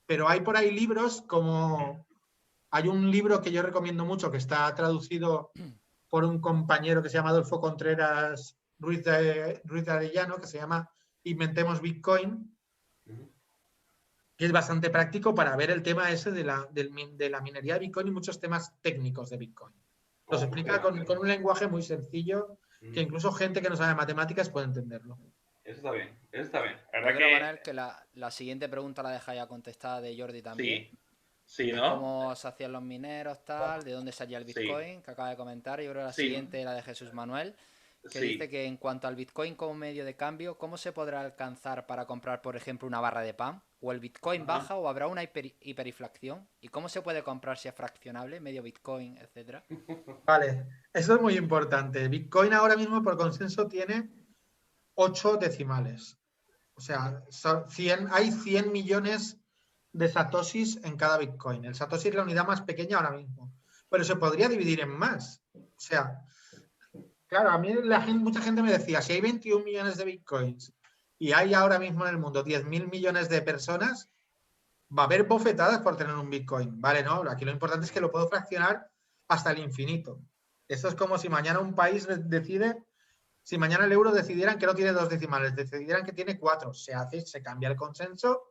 [SPEAKER 3] Pero hay por ahí libros como... Hay un libro que yo recomiendo mucho que está traducido por un compañero que se llama Adolfo Contreras Ruiz de Arellano, que se llama Inventemos Bitcoin, que es bastante práctico para ver el tema ese de la minería de Bitcoin y muchos temas técnicos de Bitcoin. Los explica con un lenguaje muy sencillo que incluso gente que no sabe matemáticas puede entenderlo.
[SPEAKER 2] Eso está bien, eso está bien.
[SPEAKER 1] Yo creo, Manel, que la siguiente pregunta la deja ya contestada de Jordi también.
[SPEAKER 2] Sí, ¿no?
[SPEAKER 1] Cómo se hacían los mineros, tal, de dónde salía el Bitcoin, que acaba de comentar. Yo creo que la siguiente la de Jesús Manuel, que dice que en cuanto al Bitcoin como medio de cambio, ¿cómo se podrá alcanzar para comprar, por ejemplo, una barra de pan? ¿O el Bitcoin baja o habrá una hiperinflación? ¿Y cómo se puede comprar si es fraccionable, medio Bitcoin, etcétera?
[SPEAKER 3] Vale, eso es muy importante. Bitcoin ahora mismo por consenso tiene 8 decimales. O sea, hay 100 millones de satoshis en cada Bitcoin. El satoshi es la unidad más pequeña ahora mismo, pero se podría dividir en más. O sea, claro, a mí mucha gente me decía, si hay 21 millones de Bitcoins y hay ahora mismo en el mundo 10.000 millones de personas, va a haber bofetadas por tener un Bitcoin. Vale, no, aquí lo importante es que lo puedo fraccionar hasta el infinito. Esto es como si mañana un país decide, si mañana el euro decidieran que no tiene 2 decimales, decidieran que tiene 4, se cambia el consenso.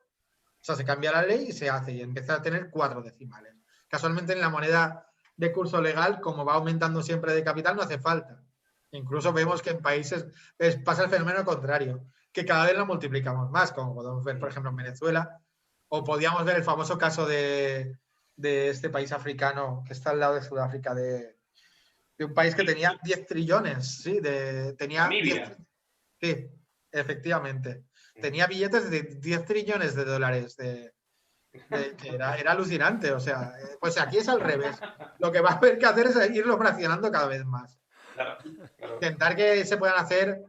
[SPEAKER 3] O sea, se cambia la ley y se hace y empieza a tener 4 decimales. Casualmente en la moneda de curso legal, como va aumentando siempre de capital, no hace falta. Incluso vemos que en países pasa el fenómeno contrario, que cada vez la multiplicamos más, como podemos ver, por ejemplo, en Venezuela, o podíamos ver el famoso caso de este país africano que está al lado de Sudáfrica, de un país que tenía 10 trillones, ¿sí? Tenía 10, sí, efectivamente. Tenía billetes de 10 trillones de dólares. Era alucinante. O sea, pues aquí es al revés. Lo que va a haber que hacer es irlo fraccionando cada vez más.
[SPEAKER 2] Claro.
[SPEAKER 3] Intentar que se puedan hacer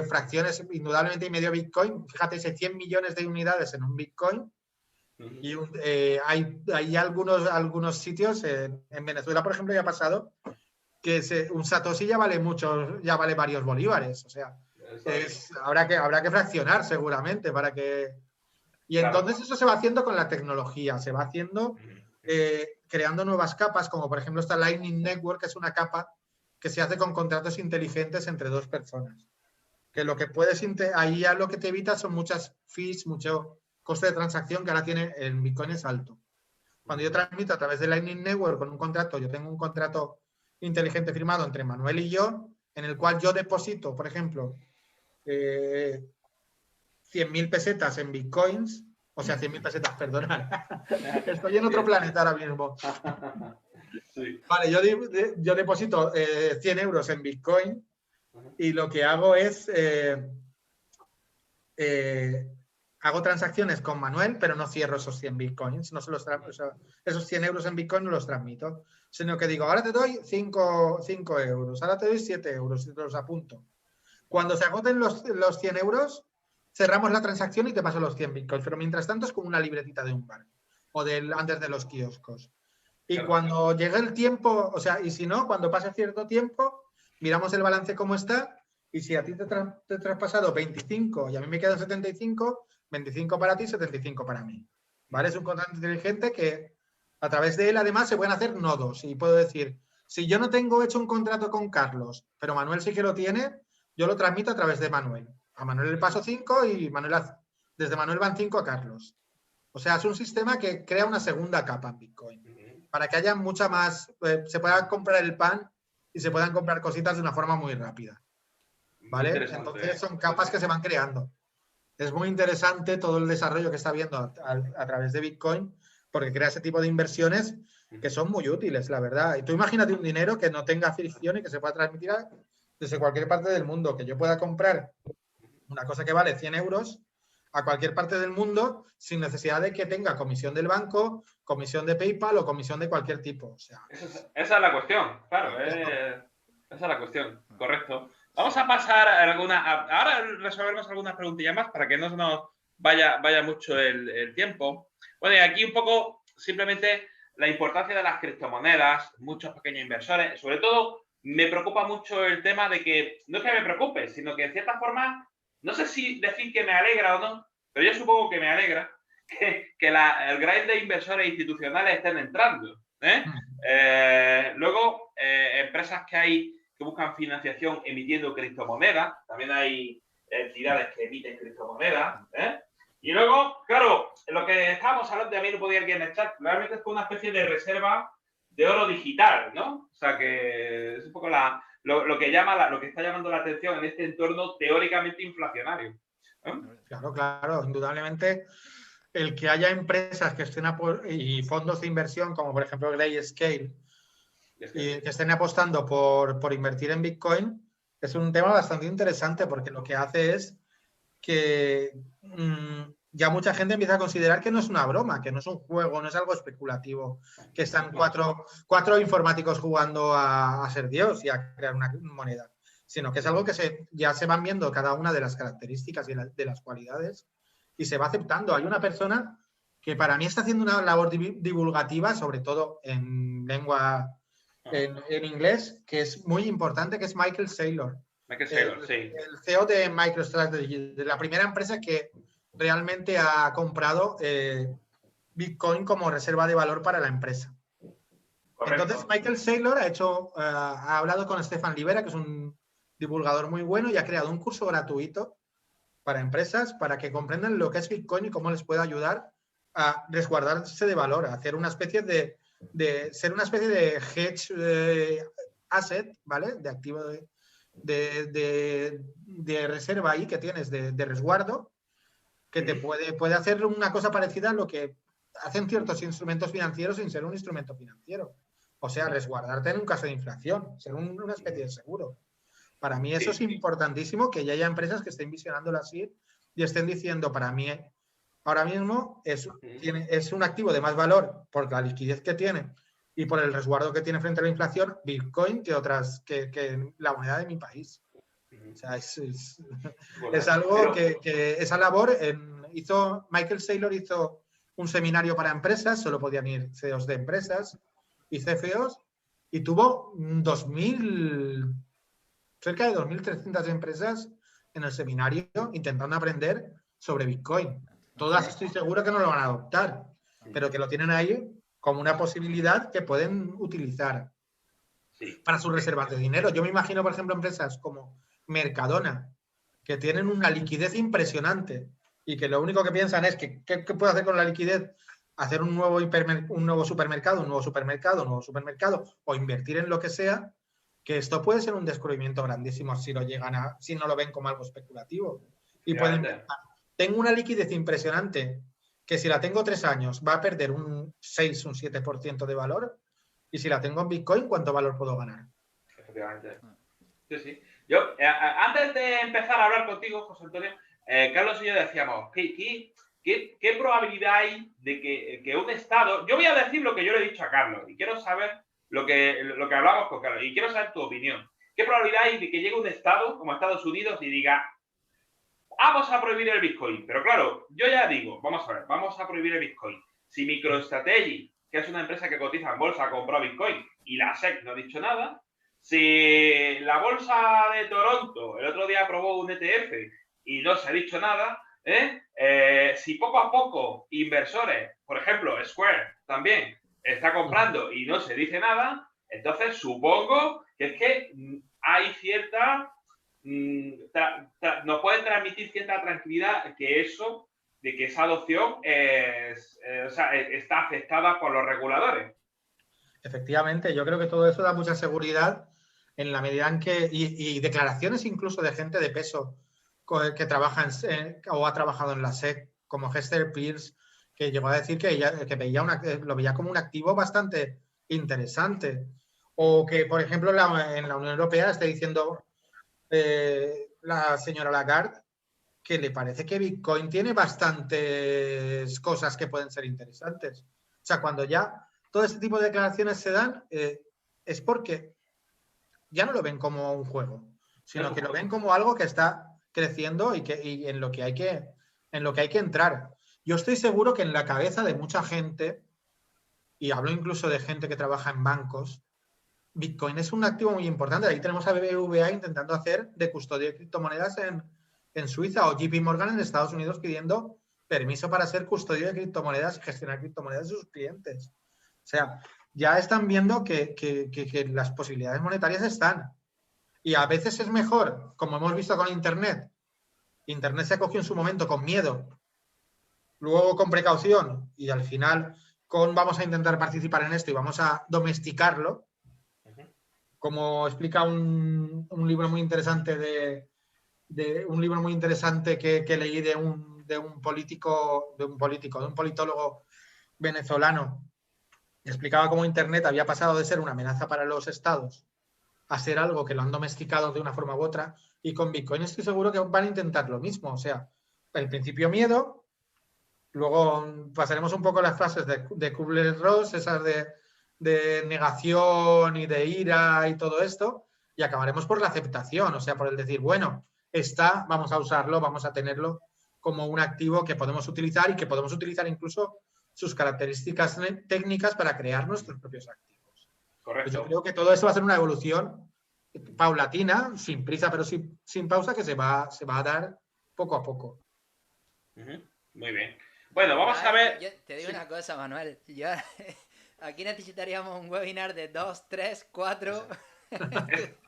[SPEAKER 3] fracciones indudablemente y medio Bitcoin. Fíjate, 100 millones de unidades en un Bitcoin. Y hay algunos sitios, en Venezuela, por ejemplo, ya ha pasado que un satoshi ya vale varios bolívares. O sea, habrá que fraccionar seguramente para que... Y entonces eso se va haciendo con la tecnología, se va haciendo creando nuevas capas, como por ejemplo esta Lightning Network, que es una capa que se hace con contratos inteligentes entre dos personas. Que lo que puedes, ahí ya lo que te evitas son muchas fees, mucho coste de transacción que ahora tiene el Bitcoin es alto. Cuando yo transmito a través de Lightning Network con un contrato, yo tengo un contrato inteligente firmado entre Manuel y yo, en el cual yo deposito, por ejemplo, 100.000 pesetas en Bitcoins, o sea, 100.000 pesetas, perdonad. Estoy en otro planeta ahora mismo.
[SPEAKER 2] Sí.
[SPEAKER 3] Vale, yo deposito 100 euros en Bitcoin y lo que hago es hago transacciones con Manuel, pero no cierro esos 100 Bitcoins, no se los o sea, esos 100 euros en Bitcoin no los transmito, sino que digo, ahora te doy 5 euros, ahora te doy 7 euros y te los apunto. Cuando se agoten los 100 euros, cerramos la transacción y te paso los 100 Bitcoins, pero mientras tanto es como una libretita de un bar o antes de los kioscos. Y
[SPEAKER 2] Claro.
[SPEAKER 3] cuando llegue el tiempo, o sea, y si no, cuando pase cierto tiempo, miramos el balance cómo está y si a ti te he traspasado 25 y a mí me quedan 75, 25 para ti, 75 para mí. ¿Vale? Es un contrato inteligente que a través de él además se pueden hacer nodos y puedo decir, si yo no tengo hecho un contrato con Carlos, pero Manuel sí que lo tiene, yo lo transmito a través de Manuel. A Manuel le paso 5 y desde Manuel van 5 a Carlos. O sea, es un sistema que crea una segunda capa en Bitcoin para que haya mucha más, se pueda comprar el pan y se puedan comprar cositas de una forma muy rápida. ¿Vale? Entonces son capas que se van creando. Es muy interesante todo el desarrollo que está habiendo a través de Bitcoin porque crea ese tipo de inversiones que son muy útiles, la verdad. Y tú imagínate un dinero que no tenga fricción y que se pueda transmitir desde cualquier parte del mundo, que yo pueda comprar una cosa que vale 100 euros a cualquier parte del mundo sin necesidad de que tenga comisión del banco, comisión de PayPal o comisión de cualquier tipo. O sea,
[SPEAKER 2] esa es la cuestión, claro. Esa es la cuestión, correcto. Vamos a pasar a ahora resolvemos algunas preguntillas más para que no se nos vaya mucho el tiempo. Bueno, y aquí un poco simplemente la importancia de las criptomonedas, muchos pequeños inversores, sobre todo me preocupa mucho el tema de que, no es que me preocupe, sino que en cierta forma, no sé si decir que me alegra o no, pero yo supongo que me alegra que el grind de inversores institucionales estén entrando. Luego, empresas que buscan financiación emitiendo criptomonedas. También hay entidades que emiten criptomonedas. Y luego, claro, lo que estábamos hablando, también lo podía alguien en el chat, realmente es como una especie de reserva de oro digital, ¿no? O sea, que es un poco lo que está llamando la atención en este entorno teóricamente inflacionario.
[SPEAKER 3] Claro, indudablemente el que haya empresas que estén y fondos de inversión, como por ejemplo Grayscale, y que estén apostando por invertir en Bitcoin, es un tema bastante interesante porque lo que hace es que ya mucha gente empieza a considerar que no es una broma, que no es un juego, no es algo especulativo, que están cuatro informáticos jugando a ser Dios y a crear una moneda, sino que es algo que ya se van viendo cada una de las características y de las cualidades y se va aceptando. Hay una persona que para mí está haciendo una labor divulgativa, sobre todo en lengua, en inglés, que es muy importante, que es Michael Saylor.
[SPEAKER 2] Sí.
[SPEAKER 3] El CEO de MicroStrategy, de la primera empresa que realmente ha comprado Bitcoin como reserva de valor para la empresa. Correcto. Entonces, Michael Saylor ha hablado con Stefan Libera, que es un divulgador muy bueno, y ha creado un curso gratuito para empresas para que comprendan lo que es Bitcoin y cómo les puede ayudar a resguardarse de valor, a hacer una especie ser una especie de hedge asset, ¿vale? De activo de reserva ahí que tienes de resguardo, que te puede hacer una cosa parecida a lo que hacen ciertos instrumentos financieros sin ser un instrumento financiero. O sea, resguardarte en un caso de inflación, ser una especie de seguro. Para mí eso es importantísimo, que ya haya empresas que estén visionándolo así y estén diciendo, para mí, ahora mismo es un activo de más valor por la liquidez que tiene y por el resguardo que tiene frente a la inflación, Bitcoin, que la moneda de mi país. O sea, es algo que esa labor Michael Saylor hizo un seminario para empresas, solo podían ir CEOs de empresas y CFOs, y tuvo cerca de 2.300 empresas en el seminario intentando aprender sobre Bitcoin. Todas estoy seguro que no lo van a adoptar, pero que lo tienen ahí como una posibilidad que pueden utilizar. para sus reservas de dinero. Yo me imagino, por ejemplo, empresas como Mercadona, que tienen una liquidez impresionante y que lo único que piensan es que ¿qué puedo hacer con la liquidez? Hacer un nuevo supermercado, o invertir en lo que sea, que esto puede ser un descubrimiento grandísimo si no lo ven como algo especulativo. Y pueden pensar, tengo una liquidez impresionante que si la tengo 3 años va a perder un 6, un 7% de valor, y si la tengo en Bitcoin, ¿cuánto valor puedo ganar?
[SPEAKER 2] Efectivamente. Sí. Yo, antes de empezar a hablar contigo, José Antonio, Carlos y yo decíamos, ¿qué probabilidad hay de que un Estado... Yo voy a decir lo que yo le he dicho a Carlos y quiero saber lo que hablamos con Carlos y quiero saber tu opinión. ¿Qué probabilidad hay de que llegue un Estado como Estados Unidos y diga, vamos a prohibir el Bitcoin? Pero claro, yo ya digo, vamos a ver, vamos a prohibir el Bitcoin. Si MicroStrategy, que es una empresa que cotiza en bolsa, ha comprado Bitcoin y la SEC no ha dicho nada, si la bolsa de Toronto el otro día aprobó un ETF y no se ha dicho nada, si poco a poco inversores, por ejemplo, Square también está comprando y no se dice nada, entonces supongo que es que hay cierta... nos puede transmitir cierta tranquilidad de que esa adopción está aceptada por los reguladores.
[SPEAKER 3] Efectivamente, yo creo que todo eso da mucha seguridad en la medida en que, y declaraciones incluso de gente de peso que trabaja o ha trabajado en la SEC, como Hester Pierce, que llegó a decir que lo veía como un activo bastante interesante. O que, por ejemplo, en la Unión Europea está diciendo la señora Lagarde que le parece que Bitcoin tiene bastantes cosas que pueden ser interesantes. O sea, cuando ya todo este tipo de declaraciones se dan, es porque ya no lo ven como un juego, sino que lo ven como algo que está creciendo y en lo que hay que entrar. Yo estoy seguro que en la cabeza de mucha gente, y hablo incluso de gente que trabaja en bancos, Bitcoin es un activo muy importante. Ahí tenemos a BBVA intentando hacer de custodia de criptomonedas en Suiza, o JP Morgan en Estados Unidos pidiendo permiso para ser custodio de criptomonedas y gestionar criptomonedas de sus clientes. O sea, ya están viendo que las posibilidades monetarias están. Y a veces es mejor, como hemos visto con Internet. Internet se acogió en su momento con miedo, luego con precaución y al final vamos a intentar participar en esto y vamos a domesticarlo. Como explica un libro muy interesante que leí de un politólogo venezolano. Explicaba cómo Internet había pasado de ser una amenaza para los estados a ser algo que lo han domesticado de una forma u otra, y con Bitcoin estoy seguro que van a intentar lo mismo. O sea, al principio miedo, luego pasaremos un poco las fases de Kubler-Ross, esas de negación y de ira y todo esto, y acabaremos por la aceptación, o sea, por el decir, bueno, vamos a usarlo, vamos a tenerlo como un activo que podemos utilizar y que podemos utilizar incluso sus características técnicas para crear nuestros propios activos.
[SPEAKER 2] Correcto.
[SPEAKER 3] Yo creo que todo eso va a ser una evolución paulatina, sin prisa, pero sin pausa, que se va a dar poco a poco.
[SPEAKER 2] Muy bien. Bueno, vamos a ver...
[SPEAKER 1] Yo te digo una cosa, Manuel. Aquí necesitaríamos un webinar de 2, 3, 4...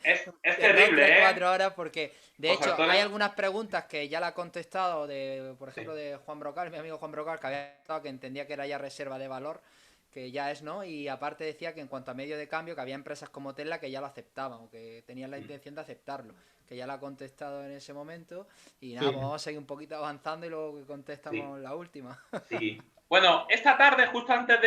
[SPEAKER 2] Es terrible,
[SPEAKER 1] 2, 3, 4 horas, porque de hecho
[SPEAKER 2] Antonio,
[SPEAKER 1] hay algunas preguntas que ya la ha contestado, por ejemplo, de Juan Brocal, mi amigo Juan Brocal, que había estado, que entendía que era ya reserva de valor, que ya es, ¿no? Y aparte decía que en cuanto a medio de cambio, que había empresas como Tesla que ya lo aceptaban, o que tenían la intención de aceptarlo, que ya la ha contestado en ese momento. Y nada, pues vamos a seguir un poquito avanzando y luego que contestamos la última.
[SPEAKER 2] Sí. Bueno, esta tarde, justo antes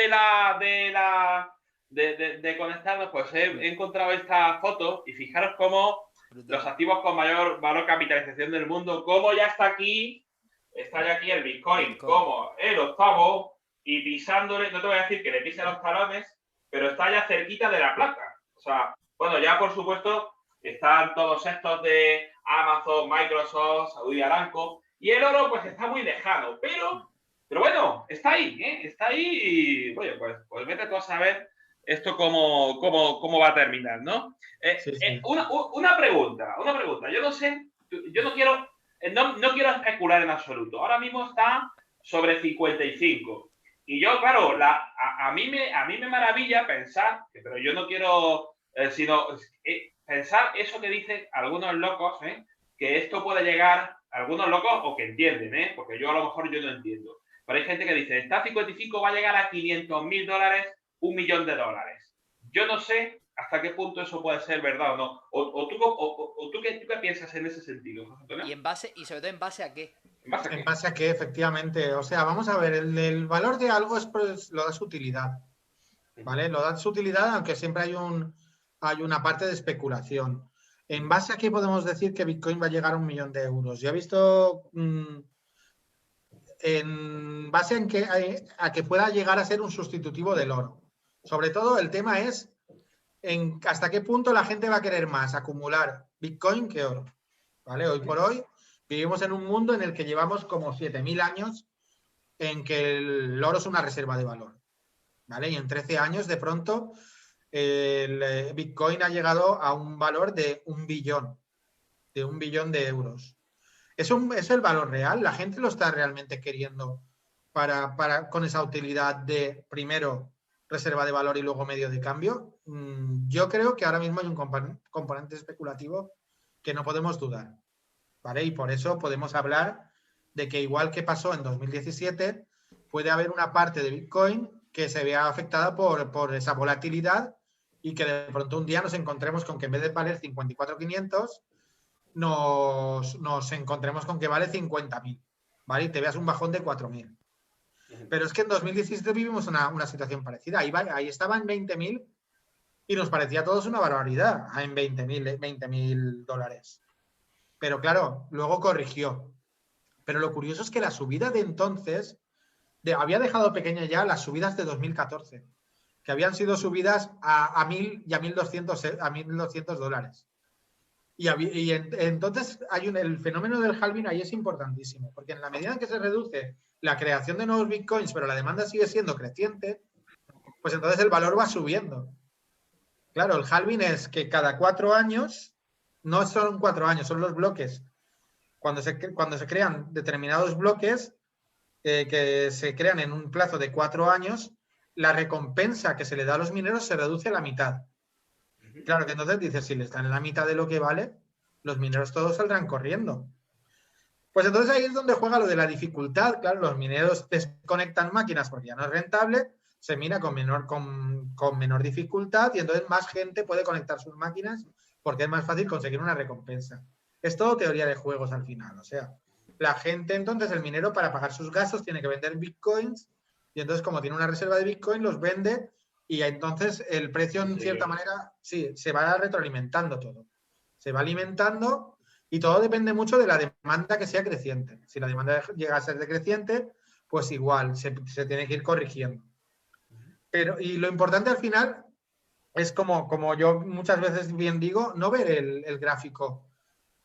[SPEAKER 2] de conectarnos, pues he encontrado esta foto y fijaros cómo los activos con mayor valor capitalización del mundo, cómo ya está ya aquí el Bitcoin, como el octavo, y pisándole, no te voy a decir que le pise los talones, pero está ya cerquita de la placa. O sea, bueno, ya por supuesto están todos estos de Amazon, Microsoft, Saudi Aramco, y el oro pues está muy lejano, pero bueno, está ahí, está ahí, y oye, pues vete tú a saber esto cómo va a terminar, ¿no? Una pregunta. Yo no sé, yo no quiero especular en absoluto. Ahora mismo está sobre 55. Y yo, claro, a mí me maravilla pensar, pero yo no quiero sino pensar eso que dicen algunos locos, que esto puede llegar, algunos locos o que entienden, porque yo a lo mejor yo no entiendo. Pero hay gente que dice, el TAF 55 va a llegar a $500.000, $1.000.000. Yo no sé hasta qué punto eso puede ser verdad o no. ¿Tú qué piensas en ese sentido, José Antonio?
[SPEAKER 1] Y sobre todo en base a qué.
[SPEAKER 3] En base a qué, efectivamente. O sea, vamos a ver, el valor de algo es pues, lo da su utilidad. ¿Vale? Lo da su utilidad, aunque siempre hay una parte de especulación. ¿En base a qué podemos decir que Bitcoin va a llegar a 1 millón de euros? Yo he visto en base a que pueda llegar a ser un sustitutivo del oro. Sobre todo el tema es hasta qué punto la gente va a querer más acumular Bitcoin que oro. ¿Vale? Hoy por hoy vivimos en un mundo en el que llevamos como 7.000 años en que el oro es una reserva de valor. ¿Vale? Y en 13 años, de pronto, el Bitcoin ha llegado a un valor de 1 billón, de euros. ¿Es el valor real? ¿La gente lo está realmente queriendo con esa utilidad de, primero, reserva de valor y luego medio de cambio? Yo creo que ahora mismo hay un componente especulativo que no podemos dudar, ¿vale? Y por eso podemos hablar de que, igual que pasó en 2017, puede haber una parte de Bitcoin que se vea afectada por esa volatilidad y que de pronto un día nos encontremos con que en vez de valer 54.500, nos encontremos con que vale 50.000, ¿vale? Y te veas un bajón de 4.000. Pero es que en 2017 vivimos una situación parecida. Ahí estaba en 20.000 y nos parecía a todos una barbaridad en 20.000 dólares. Pero claro, luego corrigió. Pero lo curioso es que la subida de entonces había dejado pequeña ya las subidas de 2014, que habían sido subidas a 1.000 y a 1.200 dólares. Entonces el fenómeno del halving ahí es importantísimo, porque en la medida en que se reduce la creación de nuevos bitcoins, pero la demanda sigue siendo creciente, pues entonces el valor va subiendo. Claro, el halving es que cada 4 años, no son 4 años, son los bloques. Cuando se crean determinados bloques que se crean en un plazo de 4 años, la recompensa que se le da a los mineros se reduce a la mitad. Claro que entonces dices, si le están en la mitad de lo que vale, los mineros todos saldrán corriendo. Pues entonces ahí es donde juega lo de la dificultad. Claro, los mineros desconectan máquinas porque ya no es rentable, se mina con menor dificultad y entonces más gente puede conectar sus máquinas porque es más fácil conseguir una recompensa. Es todo teoría de juegos al final. O sea, la gente entonces, el minero, para pagar sus gastos tiene que vender bitcoins y entonces, como tiene una reserva de bitcoin, los vende y entonces el precio, en cierta manera, sí, se va retroalimentando todo. Se va alimentando y todo depende mucho de la demanda que sea creciente. Si la demanda llega a ser decreciente, pues igual se tiene que ir corrigiendo. Y lo importante al final es, como yo muchas veces bien digo, no ver el gráfico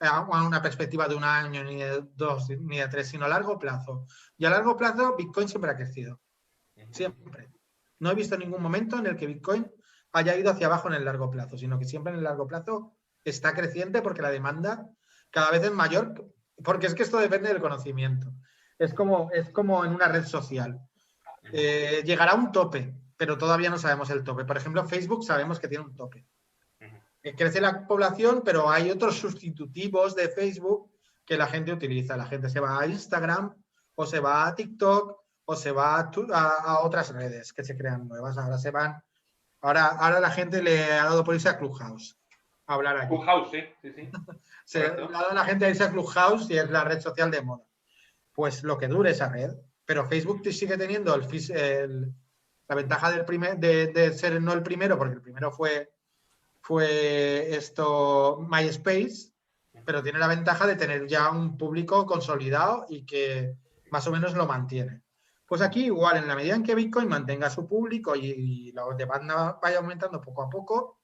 [SPEAKER 3] a una perspectiva de 1 año, ni de 2, ni de 3, sino a largo plazo. Y a largo plazo, Bitcoin siempre ha crecido. Siempre. No he visto ningún momento en el que Bitcoin haya ido hacia abajo en el largo plazo, sino que siempre en el largo plazo está creciente porque la demanda cada vez es mayor, porque es que esto depende del conocimiento. Es como en una red social. Llegará a un tope, pero todavía no sabemos el tope. Por ejemplo, Facebook sabemos que tiene un tope. Crece la población, pero hay otros sustitutivos de Facebook que la gente utiliza. La gente se va a Instagram o se va a TikTok o se va a otras redes que se crean nuevas. Ahora la gente le ha dado por irse a Clubhouse. A hablar aquí.
[SPEAKER 2] Clubhouse, sí.
[SPEAKER 3] Se ha dado a la gente a irse a Clubhouse y es la red social de moda. Pues lo que dure esa red. Pero Facebook sigue teniendo la ventaja de ser no el primero, porque el primero fue MySpace, pero tiene la ventaja de tener ya un público consolidado y que más o menos lo mantiene. Pues aquí igual, en la medida en que Bitcoin mantenga su público y la demanda vaya aumentando poco a poco,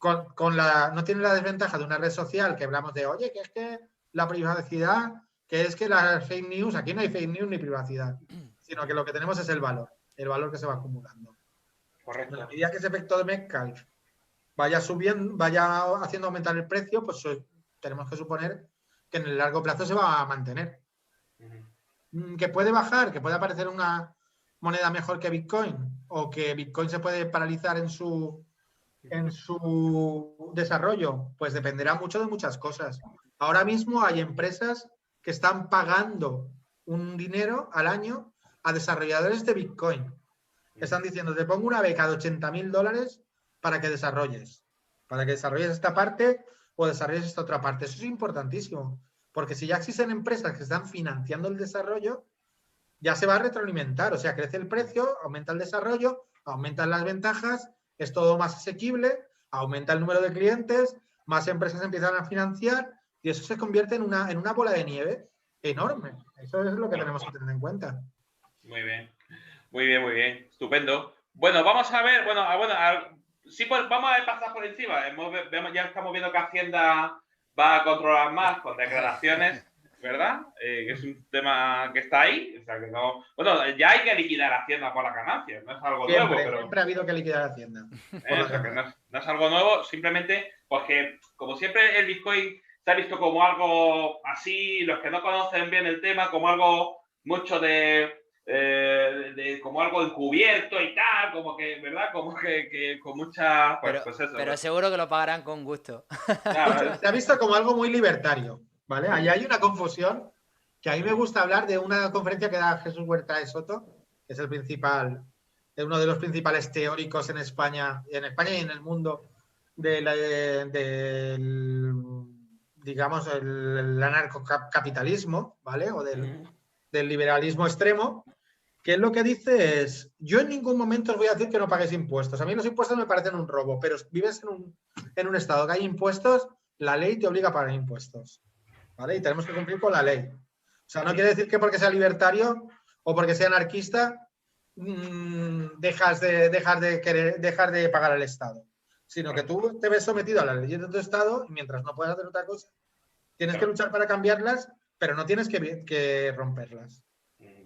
[SPEAKER 3] no tiene la desventaja de una red social que hablamos de, oye, que es que la privacidad, que es que las fake news, aquí no hay fake news ni privacidad, sino que lo que tenemos es el valor que se va acumulando.
[SPEAKER 2] Correcto.
[SPEAKER 3] En la medida que ese efecto de Metcalfe vaya subiendo, vaya haciendo aumentar el precio, pues tenemos que suponer que en el largo plazo se va a mantener. Que puede bajar, que puede aparecer una moneda mejor que Bitcoin, o que Bitcoin se puede paralizar en su en su desarrollo? Pues dependerá mucho de muchas cosas. Ahora mismo hay empresas que están pagando un dinero al año a desarrolladores de Bitcoin. Están diciendo, te pongo una beca de $80.000 para que desarrolles. Para que desarrolles esta parte o desarrolles esta otra parte. Eso es importantísimo. Porque si ya existen empresas que están financiando el desarrollo, ya se va a retroalimentar. O sea, crece el precio, aumenta el desarrollo, aumentan las ventajas, es todo más asequible, aumenta el número de clientes, más empresas empiezan a financiar y eso se convierte en una bola de nieve enorme. Eso es lo que tenemos que tener en cuenta.
[SPEAKER 2] Muy bien. Muy bien, muy bien. Estupendo. Bueno, vamos a ver, sí, pues vamos a pasar por encima. Ya estamos viendo que Hacienda va a controlar más con declaraciones, ¿verdad? Que es un tema que está ahí. O sea, que no... Bueno, ya hay que liquidar Hacienda por las ganancias, no es algo nuevo, pero...
[SPEAKER 3] Siempre ha habido que liquidar Hacienda.
[SPEAKER 2] O sea, que no es algo nuevo, simplemente porque, como siempre, el Bitcoin se ha visto como algo así, los que no conocen bien el tema, como algo mucho como algo encubierto y tal, como que, ¿verdad? Como que con mucha... Pues eso.
[SPEAKER 1] Pero seguro que lo pagarán con gusto.
[SPEAKER 2] Claro,
[SPEAKER 3] Se ha visto como algo muy libertario, ¿vale? Ahí hay una confusión que a mí me gusta hablar de una conferencia que da Jesús Huerta de Soto, que es uno de los principales teóricos en España y en el mundo digamos, el anarcocapitalismo, ¿vale? O del liberalismo extremo, que lo que dice es, yo en ningún momento os voy a decir que no paguéis impuestos. A mí los impuestos me parecen un robo, pero vives en un estado que hay impuestos, la ley te obliga a pagar impuestos, ¿vale? Y tenemos que cumplir con la ley. O sea, no quiere decir que porque sea libertario o porque sea anarquista dejar de pagar al Estado, sino que tú te ves sometido a las leyes de tu Estado y mientras no puedas hacer otra cosa, tienes que luchar para cambiarlas, pero no tienes que romperlas.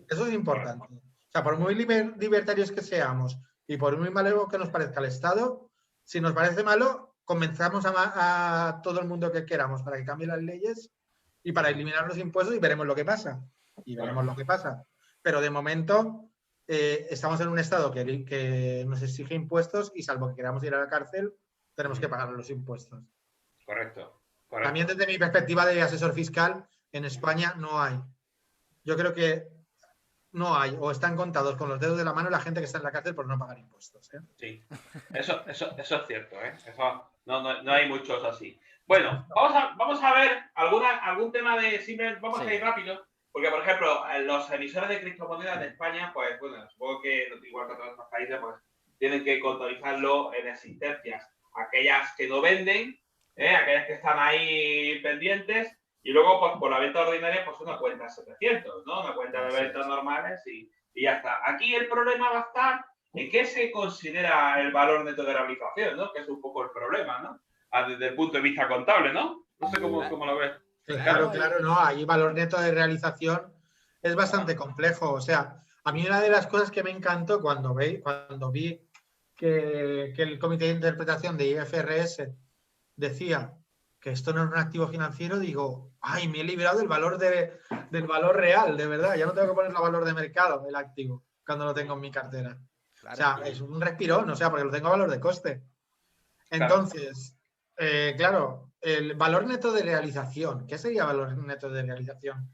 [SPEAKER 3] Eso es importante. O sea, por muy libertarios que seamos y por muy malo que nos parezca el Estado, si nos parece malo, convenzamos a todo el mundo que queramos para que cambie las leyes y para eliminar los impuestos y veremos lo que pasa. Y veremos lo que pasa. Pero de momento estamos en un Estado que nos exige impuestos y salvo que queramos ir a la cárcel, tenemos que pagar los impuestos.
[SPEAKER 2] Correcto.
[SPEAKER 3] También desde mi perspectiva de asesor fiscal, en España no hay. Yo creo que no hay, o están contados con los dedos de la mano la gente que está en la cárcel por no pagar impuestos.
[SPEAKER 2] Sí, eso es cierto, ¿eh? Eso, no hay muchos así. Bueno, vamos a ver algún tema vamos a ir rápido, porque por ejemplo, los emisores de criptomonedas de España, pues bueno, supongo que igual que todos los países, pues tienen que contabilizarlo en existencias. Aquellas que no venden, aquellas que están ahí pendientes, y luego, pues por la venta ordinaria, pues una cuenta 700, ¿no? Una cuenta de ventas normales y ya está. Aquí el problema va a estar en qué se considera el valor neto de realización, ¿no? Que es un poco el problema, ¿no? Desde el punto de vista contable, ¿no? No sé cómo lo ves.
[SPEAKER 3] Claro, no. Ahí valor neto de realización es bastante complejo. O sea, a mí una de las cosas que me encantó cuando vi que el comité de interpretación de IFRS decía que esto no es un activo financiero, digo, ay, me he librado del valor real, de verdad. Ya no tengo que poner el valor de mercado, el activo, cuando lo tengo en mi cartera. Claro. O sea, es un respirón, o sea, porque lo tengo a valor de coste. Entonces, claro, el valor neto de realización. ¿Qué sería valor neto de realización?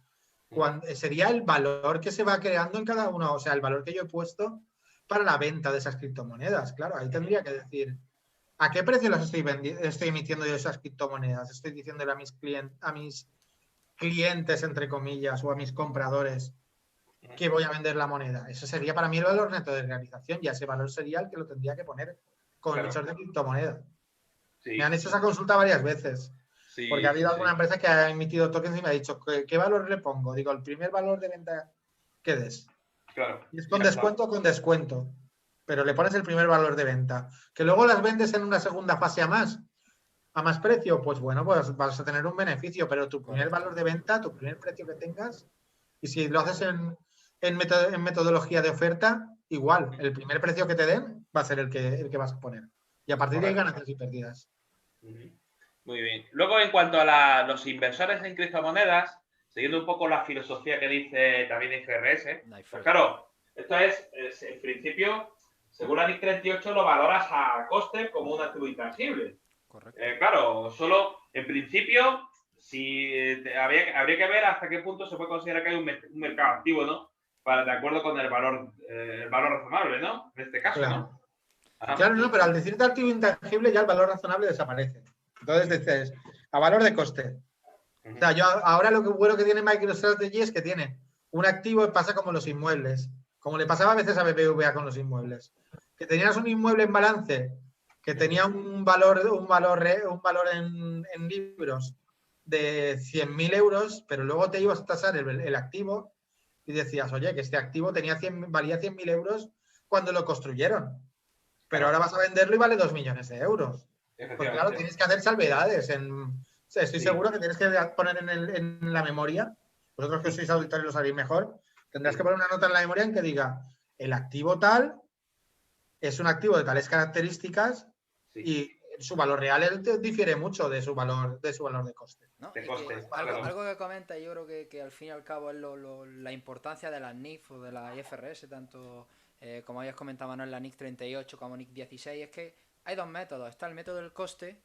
[SPEAKER 3] Sería el valor que se va creando en cada uno, o sea, el valor que yo he puesto para la venta de esas criptomonedas. Claro, ahí tendría que decir, ¿a qué precio las estoy emitiendo yo esas criptomonedas? Estoy diciéndole a mis clientes, entre comillas, o a mis compradores que voy a vender la moneda. Eso sería para mí el valor neto de realización y ese valor sería el que lo tendría que poner con el emisor de criptomoneda. Sí. Me han hecho esa consulta varias veces. Sí, porque ha habido alguna empresa que ha emitido tokens y me ha dicho, ¿qué valor le pongo? Digo, el primer valor de venta que des.
[SPEAKER 2] Claro.
[SPEAKER 3] Y es con descuento o con descuento. Pero le pones el primer valor de venta. Que luego las vendes en una segunda fase a más precio, pues bueno, pues vas a tener un beneficio, pero tu primer valor de venta, tu primer precio que tengas, y si lo haces en metodología de oferta, igual, el primer precio que te den va a ser el que vas a poner. Y a partir de ahí ganancias y pérdidas.
[SPEAKER 2] Muy bien. Luego, en cuanto a los inversores en criptomonedas, siguiendo un poco la filosofía que dice también IFRS, pues claro, esto es en principio, según la NIC 38 lo valoras a coste como un activo intangible.
[SPEAKER 1] Correcto.
[SPEAKER 2] Claro, solo en principio, habría que ver hasta qué punto se puede considerar que hay un mercado activo, ¿no? De acuerdo con el valor razonable, ¿no? En este caso,
[SPEAKER 3] Claro.
[SPEAKER 2] ¿no? Ajá.
[SPEAKER 3] Claro, no, pero al decirte activo intangible ya el valor razonable desaparece. Entonces dices, a valor de coste. O sea, yo ahora lo que bueno que tiene MicroStrategy es que tiene un activo y pasa como los inmuebles. Como le pasaba a veces a BBVA con los inmuebles. Que tenías un inmueble en balance que tenía un valor en libros de 100.000 euros, pero luego te ibas a tasar el activo y decías, oye, que este activo valía 100.000 euros cuando lo construyeron. Pero ahora vas a venderlo y vale 2 millones de euros. Pues claro, tienes que hacer salvedades. Estoy seguro que tienes que poner en la memoria, vosotros que sois auditores lo sabéis mejor, tendrás que poner una nota en la memoria en que diga, el activo tal es un activo de tales características y su valor real difiere mucho de su valor de coste.
[SPEAKER 1] ¿No?
[SPEAKER 2] De coste,
[SPEAKER 1] Algo que comenta, yo creo que al fin y al cabo es la importancia de las NIF o de la IFRS, tanto como habías comentado, Manuel, la NIC 38 como NIC 16, es que hay dos métodos. Está el método del coste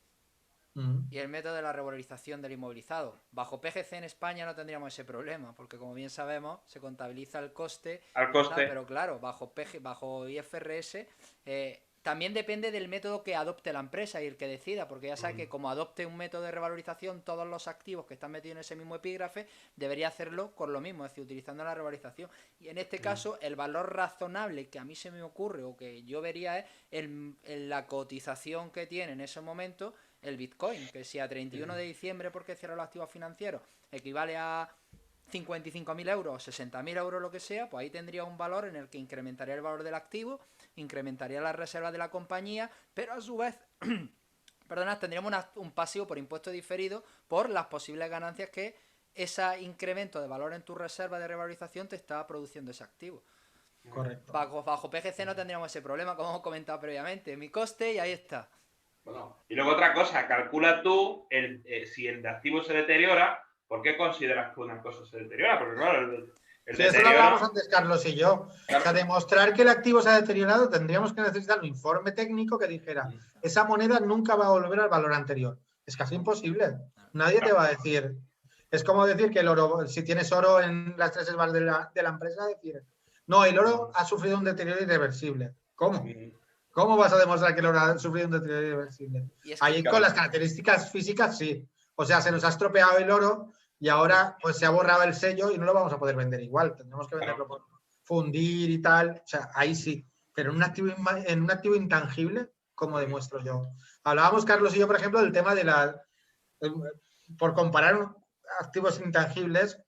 [SPEAKER 1] y el método de la revalorización del inmovilizado. Bajo PGC en España no tendríamos ese problema, porque como bien sabemos, se contabiliza el coste.
[SPEAKER 2] Al coste.
[SPEAKER 1] Pero claro, bajo IFRS también depende del método que adopte la empresa y el que decida, porque ya sabe que como adopte un método de revalorización, todos los activos que están metidos en ese mismo epígrafe debería hacerlo con lo mismo, es decir, utilizando la revalorización. Y en este caso, el valor razonable que a mí se me ocurre o que yo vería es la cotización que tiene en ese momento el Bitcoin, que si a 31 de diciembre, porque cierra los activos financieros, equivale a 55.000 euros, 60.000 euros, lo que sea, pues ahí tendría un valor en el que incrementaría el valor del activo, incrementaría las reservas de la compañía, pero a su vez, perdonad, tendríamos un pasivo por impuesto diferido por las posibles ganancias que ese incremento de valor en tu reserva de revalorización te está produciendo ese activo.
[SPEAKER 3] Correcto.
[SPEAKER 1] Bajo PGC no tendríamos ese problema, como hemos comentado previamente, mi coste y ahí está.
[SPEAKER 2] Bueno, y luego otra cosa, calcula tú si el activo se deteriora, ¿por qué consideras que una cosa se deteriora? Porque claro, el
[SPEAKER 3] sí, eso lo hablábamos antes, Carlos y yo. Claro. O sea, demostrar que el activo se ha deteriorado, tendríamos que necesitar un informe técnico que dijera, esa moneda nunca va a volver al valor anterior. Es casi imposible. Nadie te va a decir. Es como decir que el oro, si tienes oro en las tres esbal de la empresa, decir, no, el oro ha sufrido un deterioro irreversible. ¿Cómo? ¿Cómo vas a demostrar que el oro ha sufrido un deterioro irreversible? Ahí con las características físicas, sí. O sea, se nos ha estropeado el oro y ahora pues se ha borrado el sello y no lo vamos a poder vender igual. Tendremos que venderlo por fundir y tal. O sea, ahí sí. Pero en un activo intangible, ¿cómo demuestro yo? Hablábamos, Carlos y yo, por ejemplo, del tema de por comparar activos intangibles,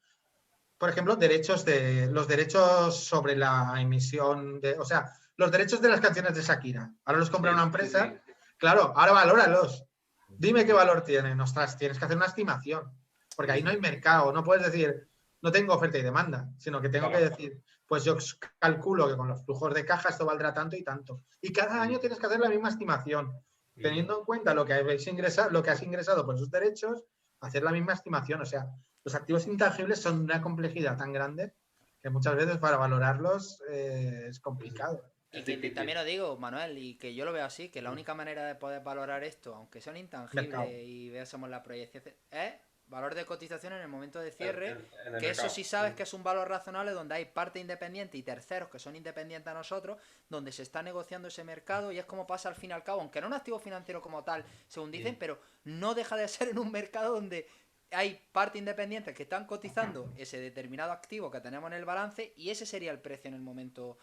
[SPEAKER 3] por ejemplo, los derechos sobre la emisión o sea, los derechos de las canciones de Shakira. Ahora los compra una empresa. Sí. Claro, ahora valóralos. Dime qué valor tienen. Ostras, tienes que hacer una estimación. Porque ahí no hay mercado. No puedes decir, no tengo oferta y demanda, sino que tengo que decir, pues yo calculo que con los flujos de caja esto valdrá tanto y tanto. Y cada año tienes que hacer la misma estimación. Teniendo en cuenta lo que has ingresado por esos derechos, hacer la misma estimación. O sea, los activos intangibles son una complejidad tan grande que muchas veces para valorarlos es complicado.
[SPEAKER 1] Y que también lo digo, Manuel, y que yo lo veo así, que la única manera de poder valorar esto, aunque sea un intangible y veamos la proyección, es valor de cotización en el momento de cierre, que eso sí sabes que es un valor razonable donde hay parte independiente y terceros que son independientes a nosotros, donde se está negociando ese mercado y es como pasa al fin y al cabo, aunque no un activo financiero como tal, según dicen, pero no deja de ser en un mercado donde hay parte independientes que están cotizando ese determinado activo que tenemos en el balance y ese sería el precio en el momento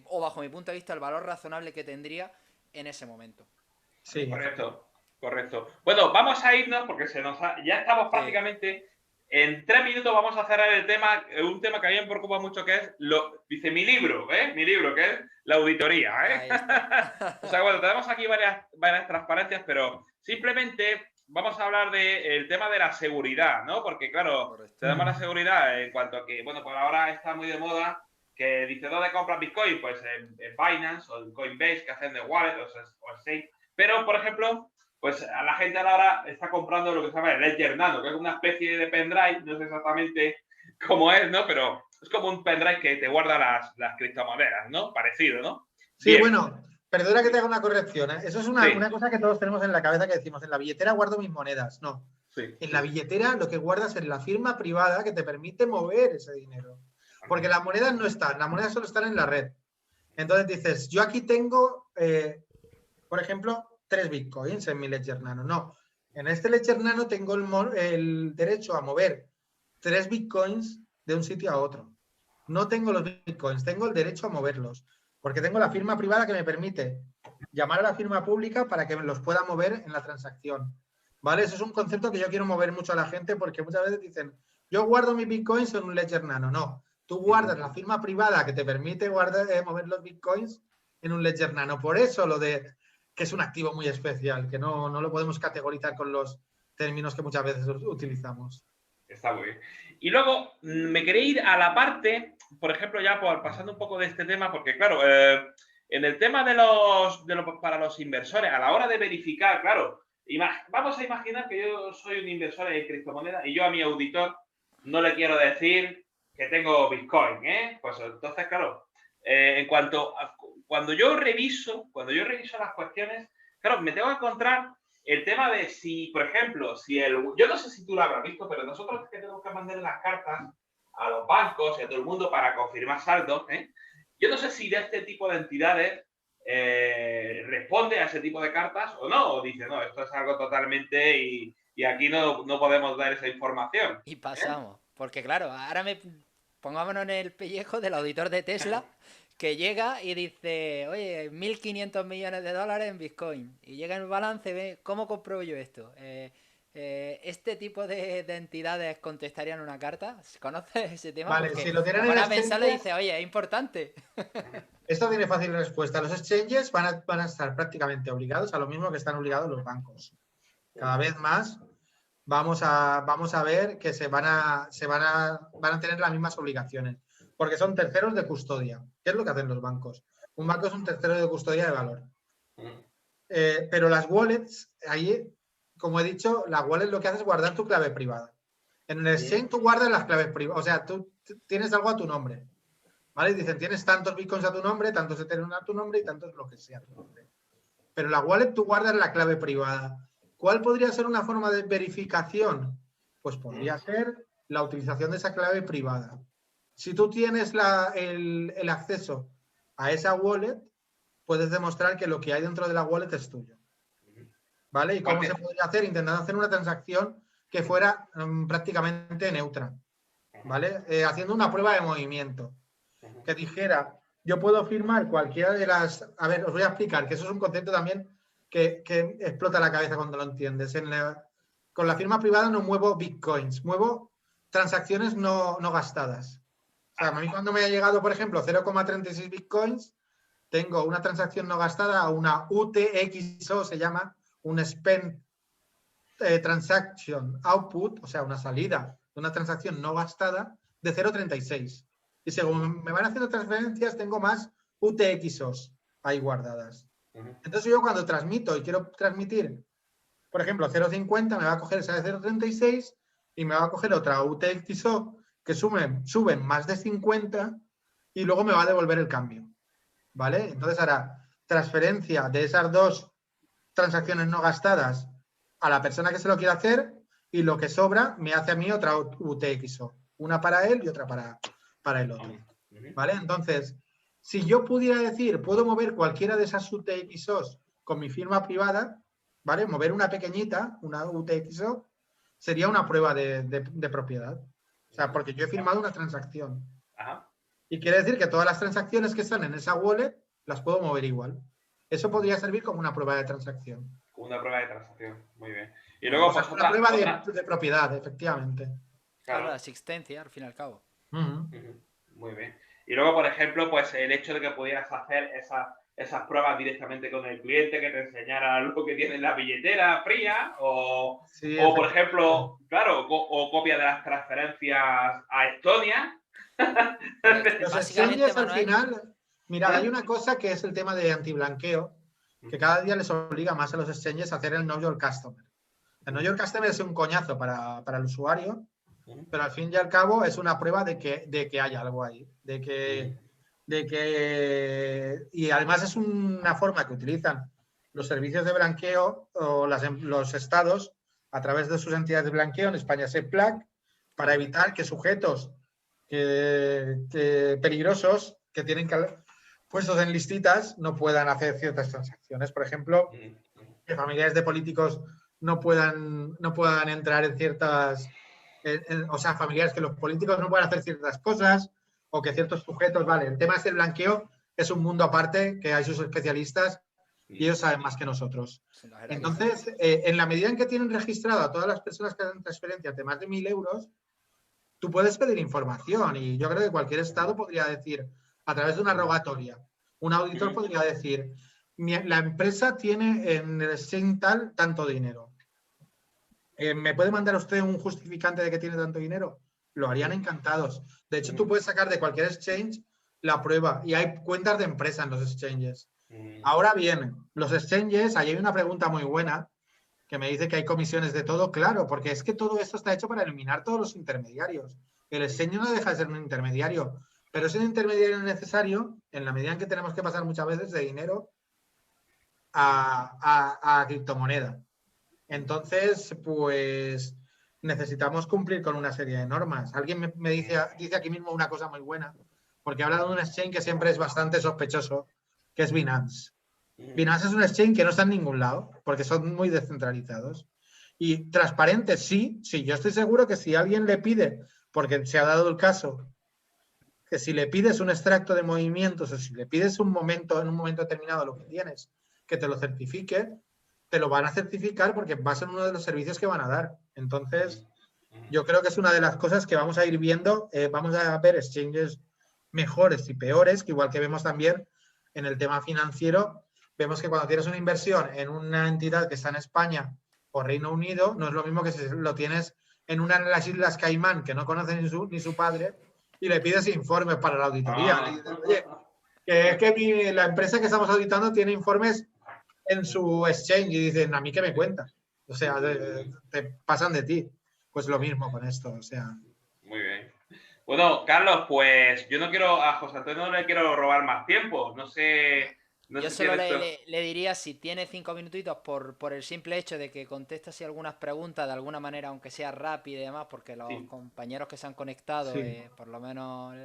[SPEAKER 1] o bajo mi punto de vista el valor razonable que tendría en ese momento.
[SPEAKER 2] Sí, correcto. Bueno, vamos a irnos porque ya estamos prácticamente en 3 minutos. Vamos a cerrar el tema, un tema que a mí me preocupa mucho, que es dice mi libro, que es la auditoría, O sea, bueno, tenemos aquí varias transparencias, pero simplemente vamos a hablar del tema de la seguridad, ¿no? Porque claro, tenemos la seguridad en cuanto a que, bueno, pues ahora está muy de moda que dice, ¿dónde compras Bitcoin? Pues en Binance o en Coinbase, que hacen de wallet o Safe. Pero, por ejemplo, pues a la gente ahora está comprando lo que se llama el Ledger Nano, que es una especie de pendrive, no sé exactamente cómo es, ¿no? Pero es como un pendrive que te guarda las criptomonedas, ¿no? Parecido, ¿no?
[SPEAKER 3] Sí,
[SPEAKER 2] Bien.
[SPEAKER 3] bueno, perdona que te haga una corrección, ¿eh? Eso es una,
[SPEAKER 2] Sí.
[SPEAKER 3] una cosa que todos tenemos en la cabeza que decimos, en la billetera guardo mis monedas. No,
[SPEAKER 2] Sí.
[SPEAKER 3] en la billetera lo que guardas es la firma privada que te permite mover ese dinero. Porque las monedas no están, las monedas solo están en la red. Entonces dices, yo aquí tengo, por ejemplo, 3 bitcoins en mi Ledger Nano. No, en este Ledger Nano tengo el derecho a mover 3 bitcoins de un sitio a otro. No tengo los bitcoins, tengo el derecho a moverlos, porque tengo la firma privada que me permite llamar a la firma pública para que me los pueda mover en la transacción. ¿Vale? Eso es un concepto que yo quiero mover mucho a la gente porque muchas veces dicen, yo guardo mis bitcoins en un Ledger Nano. No, tú guardas la firma privada que te permite mover los bitcoins en un Ledger Nano. Por eso lo de que es un activo muy especial, que no lo podemos categorizar con los términos que muchas veces utilizamos.
[SPEAKER 2] Está muy bien. Y luego me quería ir a la parte, por ejemplo, ya pasando un poco de este tema, porque claro, en el tema para los inversores, a la hora de verificar, claro, vamos a imaginar que yo soy un inversor en criptomonedas y yo a mi auditor no le quiero decir que tengo Bitcoin, ¿eh? Pues entonces, claro, cuando yo reviso las cuestiones, claro, me tengo que encontrar el tema de si, por ejemplo, yo no sé si tú lo habrás visto, pero nosotros que tenemos que mandar las cartas a los bancos y a todo el mundo para confirmar saldos, ¿eh? Yo no sé si de este tipo de entidades responde a ese tipo de cartas o no, o dice, no, esto es algo totalmente y aquí no podemos dar esa información.
[SPEAKER 1] Y pasamos. Porque claro, ahora pongámonos en el pellejo del auditor de Tesla que llega y dice, oye, 1.500 millones de dólares en Bitcoin. Y llega en el balance, ve, ¿cómo compruebo yo esto? ¿Este tipo de entidades contestarían una carta? ¿Conoces ese tema?
[SPEAKER 3] Vale,
[SPEAKER 1] Porque
[SPEAKER 3] si lo
[SPEAKER 1] te
[SPEAKER 3] tienen en
[SPEAKER 1] pones a pensarlo y
[SPEAKER 3] exchanges,
[SPEAKER 1] dices, oye, es importante.
[SPEAKER 3] esto tiene fácil respuesta. Los exchanges van a estar prácticamente obligados a lo mismo que están obligados los bancos. Cada vez más vamos a ver que van a tener las mismas obligaciones, porque son terceros de custodia. ¿Qué es lo que hacen los bancos? Un banco es un tercero de custodia de valor. Pero las wallets, ahí, como he dicho, las wallets lo que hace es guardar tu clave privada. En el exchange tú guardas las claves privadas, o sea, tú tienes algo a tu nombre, ¿vale? Y dicen, tienes tantos bitcoins a tu nombre, tantos Ethereum a tu nombre y tantos lo que sea a tu nombre. Pero la wallet tú guardas la clave privada. ¿Cuál podría ser una forma de verificación? Pues podría ser la utilización de esa clave privada. Si tú tienes el acceso a esa wallet, puedes demostrar que lo que hay dentro de la wallet es tuyo. ¿Vale? ¿Y cómo se podría hacer? Intentando hacer una transacción que fuera prácticamente neutra. ¿Vale? Haciendo una prueba de movimiento. Que dijera, yo puedo firmar cualquiera de las... A ver, os voy a explicar, que eso es un concepto también que explota la cabeza cuando lo entiendes. Con la firma privada no muevo bitcoins, muevo transacciones no gastadas. O sea, a mí cuando me ha llegado, por ejemplo, 0,36 bitcoins, tengo una transacción no gastada, una UTXO, se llama, un Spend Transaction Output, o sea, una salida de una transacción no gastada de 0,36. Y según me van haciendo transferencias, tengo más UTXOs ahí guardadas. Entonces yo cuando transmito y quiero transmitir, por ejemplo, 0,50, me va a coger esa de 0,36 y me va a coger otra UTXO que suben más de 50 y luego me va a devolver el cambio. ¿Vale? Entonces hará transferencia de esas dos transacciones no gastadas a la persona que se lo quiere hacer y lo que sobra me hace a mí otra UTXO. Una para él y otra para el otro. ¿Vale? Entonces, si yo pudiera decir, puedo mover cualquiera de esas UTXOs con mi firma privada, ¿vale? Mover una pequeñita, una UTXO, sería una prueba de propiedad. O sea, porque yo he firmado una transacción.
[SPEAKER 2] Ajá.
[SPEAKER 3] Y quiere decir que todas las transacciones que están en esa wallet las puedo mover igual. Eso podría servir como una prueba de transacción.
[SPEAKER 2] Una prueba de transacción, muy bien. Y luego,
[SPEAKER 3] o sea,
[SPEAKER 2] pues
[SPEAKER 3] una prueba de propiedad, efectivamente.
[SPEAKER 1] Claro, la existencia, al fin y al cabo.
[SPEAKER 2] Muy bien. Y luego, por ejemplo, pues el hecho de que pudieras hacer esas pruebas directamente con el cliente, que te enseñara lo que tiene en la billetera fría,
[SPEAKER 3] sí,
[SPEAKER 2] o por ejemplo, claro, o copia de las transferencias a Estonia.
[SPEAKER 3] Los exchanges al final, mirad, hay una cosa que es el tema de antiblanqueo, que cada día les obliga más a los exchanges a hacer el Know Your Customer. El Know Your Customer es un coñazo para el usuario, pero al fin y al cabo es una prueba de que hay algo ahí, de que y además es una forma que utilizan los servicios de blanqueo o los estados a través de sus entidades de blanqueo, en España SEPLAC, para evitar que sujetos peligrosos que tienen puestos en listitas no puedan hacer ciertas transacciones. Por ejemplo, que familiares de políticos no puedan entrar en ciertas, o sea, familiares que los políticos no puedan hacer ciertas cosas o que ciertos sujetos, vale, el tema es el blanqueo, es un mundo aparte, que hay sus especialistas y ellos saben más que nosotros. Entonces, en la medida en que tienen registrado a todas las personas que hacen transferencias de más de 1.000 euros, tú puedes pedir información y yo creo que cualquier estado podría decir, a través de una rogatoria, un auditor podría decir, la empresa tiene en el exchange tanto dinero. ¿Me puede mandar usted un justificante de que tiene tanto dinero? Lo harían encantados. De hecho, tú puedes sacar de cualquier exchange la prueba y hay cuentas de empresa en los exchanges. Ahora bien, los exchanges, ahí hay una pregunta muy buena que me dice que hay comisiones de todo. Claro, porque es que todo esto está hecho para eliminar todos los intermediarios. El exchange no deja de ser un intermediario, pero es un intermediario necesario en la medida en que tenemos que pasar muchas veces de dinero a criptomoneda. Entonces, pues necesitamos cumplir con una serie de normas. Alguien me dice aquí mismo una cosa muy buena, porque ha hablado de un exchange que siempre es bastante sospechoso, que es Binance. Binance es un exchange que no está en ningún lado, porque son muy descentralizados. Y transparentes, sí, yo estoy seguro que si alguien le pide, porque se ha dado el caso, que si le pides un extracto de movimientos o si le pides en un momento determinado lo que tienes, que te lo certifique, te lo van a certificar porque va a ser uno de los servicios que van a dar. Entonces, yo creo que es una de las cosas que vamos a ir viendo. Vamos a ver exchanges mejores y peores, que igual que vemos también en el tema financiero, vemos que cuando tienes una inversión en una entidad que está en España o Reino Unido, no es lo mismo que si lo tienes en una de las Islas Caimán, que no conoce ni su padre, y le pides informes para la auditoría. Le dices, oye, que es que la empresa que estamos auditando tiene informes en su exchange y dicen, ¿a mí qué me cuentas? O sea, te pasan de ti. Pues lo mismo con esto, o sea.
[SPEAKER 2] Muy bien. Bueno, Carlos, pues yo no quiero, a José Antonio no le quiero robar más tiempo. No sé
[SPEAKER 1] Yo
[SPEAKER 2] si
[SPEAKER 1] solo
[SPEAKER 2] tienes
[SPEAKER 1] le diría, si tiene 5 minutitos, por el simple hecho de que conteste así algunas preguntas de alguna manera, aunque sea rápida y demás, porque los
[SPEAKER 2] Sí.
[SPEAKER 1] compañeros que se han conectado,
[SPEAKER 3] Sí.
[SPEAKER 1] por lo menos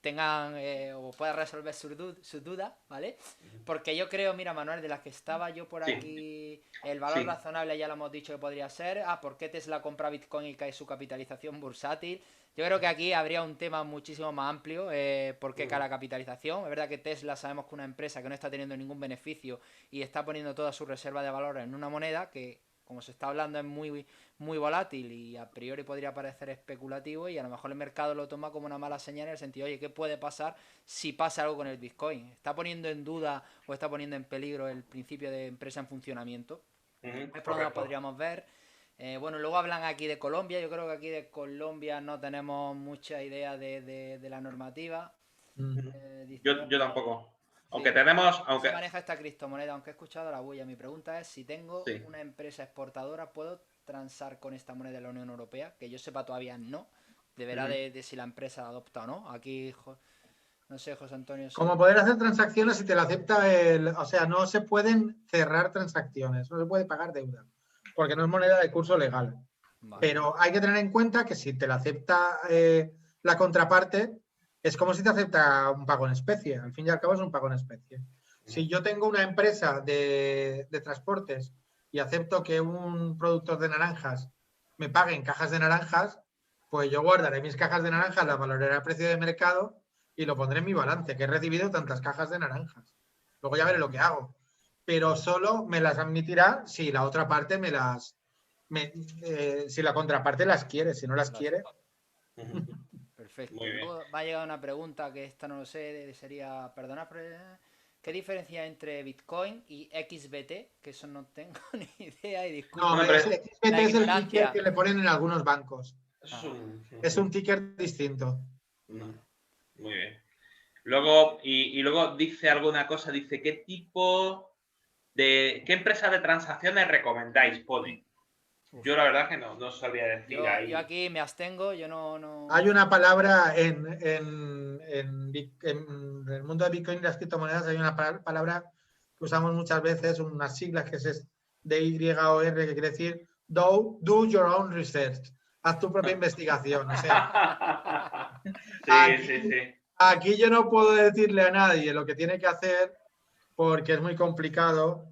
[SPEAKER 1] tengan o puedan resolver sus dudas, ¿vale? Porque yo creo, mira, Manuel, de las que estaba yo por
[SPEAKER 2] Sí.
[SPEAKER 1] aquí, el valor
[SPEAKER 2] Sí.
[SPEAKER 1] razonable ya lo hemos dicho que podría ser. ¿Por qué Tesla compra Bitcoin y cae su capitalización bursátil? Yo creo que aquí habría un tema muchísimo más amplio, por qué cae la capitalización. Es verdad que Tesla sabemos que es una empresa que no está teniendo ningún beneficio y está poniendo toda su reserva de valor en una moneda que, como se está hablando, es muy volátil y a priori podría parecer especulativo, y a lo mejor el mercado lo toma como una mala señal en el sentido, oye, ¿qué puede pasar si pasa algo con el Bitcoin? ¿Está poniendo en duda o está poniendo en peligro el principio de empresa en funcionamiento? Es por donde lo podríamos ver. Bueno, luego hablan aquí de Colombia. Yo creo que aquí de Colombia no tenemos mucha idea de la normativa.
[SPEAKER 2] Yo tampoco. Aunque
[SPEAKER 1] Sí,
[SPEAKER 2] tenemos,
[SPEAKER 1] ¿cómo se
[SPEAKER 2] aunque
[SPEAKER 1] maneja esta criptomoneda? Aunque he escuchado la bulla. Mi pregunta es, si tengo
[SPEAKER 2] sí.
[SPEAKER 1] una empresa exportadora, ¿puedo transar con esta moneda de la Unión Europea? Que yo sepa todavía no. Deberá de si la empresa la adopta o no. Aquí, no sé, José Antonio.
[SPEAKER 3] Como poder hacer transacciones si te la acepta o sea, no se pueden cerrar transacciones, no se puede pagar deuda, porque no es moneda de curso legal.
[SPEAKER 1] Vale.
[SPEAKER 3] Pero hay que tener en cuenta que si te la acepta la contraparte, es como si te acepta un pago en especie. Al fin y al cabo es un pago en especie. Si yo tengo una empresa de transportes y acepto que un productor de naranjas me pague en cajas de naranjas, pues yo guardaré mis cajas de naranjas, las valoraré a precio de mercado y lo pondré en mi balance, que he recibido tantas cajas de naranjas. Luego ya veré lo que hago. Pero solo me las admitirá si la otra parte si la contraparte las quiere, si no las quiere.
[SPEAKER 1] Perfecto.
[SPEAKER 2] Muy bien.
[SPEAKER 1] Luego me ha llegado una pregunta que esta no lo sé, sería, perdona, ¿qué diferencia hay entre Bitcoin y XBT? Que eso no tengo ni idea y disculpa.
[SPEAKER 3] No,
[SPEAKER 2] Hombre,
[SPEAKER 3] XBT es el ticker que le ponen en algunos bancos. Es un ticker distinto.
[SPEAKER 2] Muy bien. Luego, y luego dice alguna cosa, dice, ¿qué empresa de transacciones recomendáis? Pone. Yo la verdad es que no sabría decir ahí.
[SPEAKER 1] Yo aquí me abstengo, yo no...
[SPEAKER 3] Hay una palabra en el mundo de Bitcoin y las criptomonedas, hay una palabra que usamos muchas veces, unas siglas que es DYOR, que quiere decir do your own research. Haz tu propia investigación. O sea,
[SPEAKER 2] sí.
[SPEAKER 3] Aquí yo no puedo decirle a nadie lo que tiene que hacer porque es muy complicado,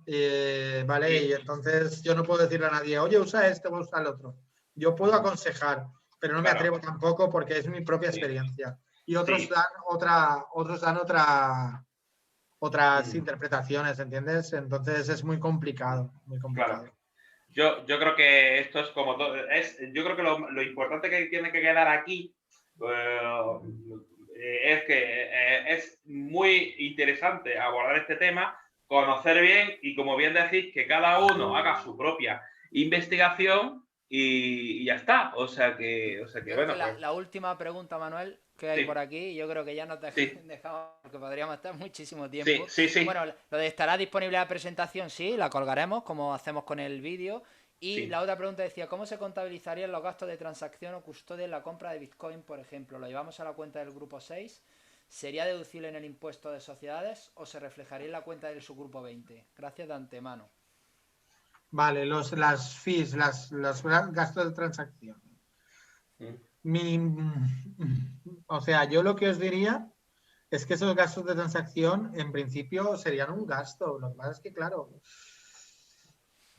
[SPEAKER 3] ¿vale?
[SPEAKER 2] Sí.
[SPEAKER 3] Y entonces yo no puedo decirle a nadie, oye, usa este o usa el otro. Yo puedo aconsejar, pero no me atrevo tampoco porque es mi propia experiencia. Y otros dan otras interpretaciones, ¿entiendes? Entonces es muy complicado, muy complicado.
[SPEAKER 2] Claro. Yo creo que esto es como todo. Yo creo que lo importante que tiene que quedar aquí es que es muy interesante abordar este tema, conocer bien y, como bien decís, que cada uno haga su propia investigación y ya está. O sea que bueno.
[SPEAKER 1] Creo que la última pregunta, Manuel, que hay por aquí, yo creo que ya nos dejamos porque podríamos estar muchísimo tiempo.
[SPEAKER 2] Sí.
[SPEAKER 1] Bueno, lo de estará disponible la presentación, sí, la colgaremos como hacemos con el vídeo. Y la otra pregunta decía, ¿cómo se contabilizarían los gastos de transacción o custodia en la compra de Bitcoin, por ejemplo? ¿Lo llevamos a la cuenta del grupo 6? ¿Sería deducible en el impuesto de sociedades o se reflejaría en la cuenta del subgrupo 20? Gracias de antemano.
[SPEAKER 3] Vale, las fees, los gastos de transacción. O sea, yo lo que os diría es que esos gastos de transacción en principio serían un gasto. Lo que pasa es que, claro,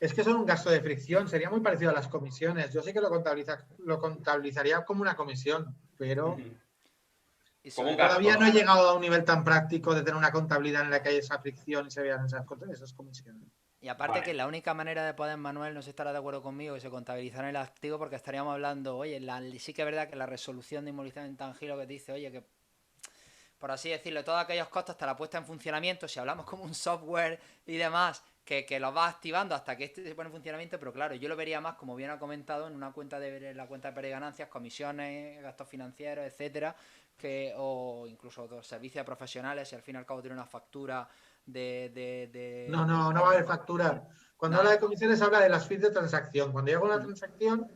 [SPEAKER 3] es que son un gasto de fricción. Sería muy parecido a las comisiones. Yo sé que lo contabilizaría como una comisión, pero todavía no he llegado a un nivel tan práctico de tener una contabilidad en la que hay esa fricción y se vean esas comisiones.
[SPEAKER 1] Y aparte que la única manera de poder, Manuel, no sé si estará de acuerdo conmigo, que se contabilizara en el activo, porque estaríamos hablando, oye, sí que es verdad que la resolución de inmovilización intangible que te dice, oye, que por así decirlo, todos aquellos costos hasta la puesta en funcionamiento, si hablamos como un software y demás, que los vas activando hasta que este se pone en funcionamiento, pero claro, yo lo vería más, como bien ha comentado, en una cuenta la cuenta de pérdida y ganancias, comisiones, gastos financieros, etcétera, o incluso otros servicios profesionales, y al fin y al cabo tiene una factura
[SPEAKER 3] No va a haber factura. Cuando habla de comisiones habla de las fees de transacción. Cuando yo hago una transacción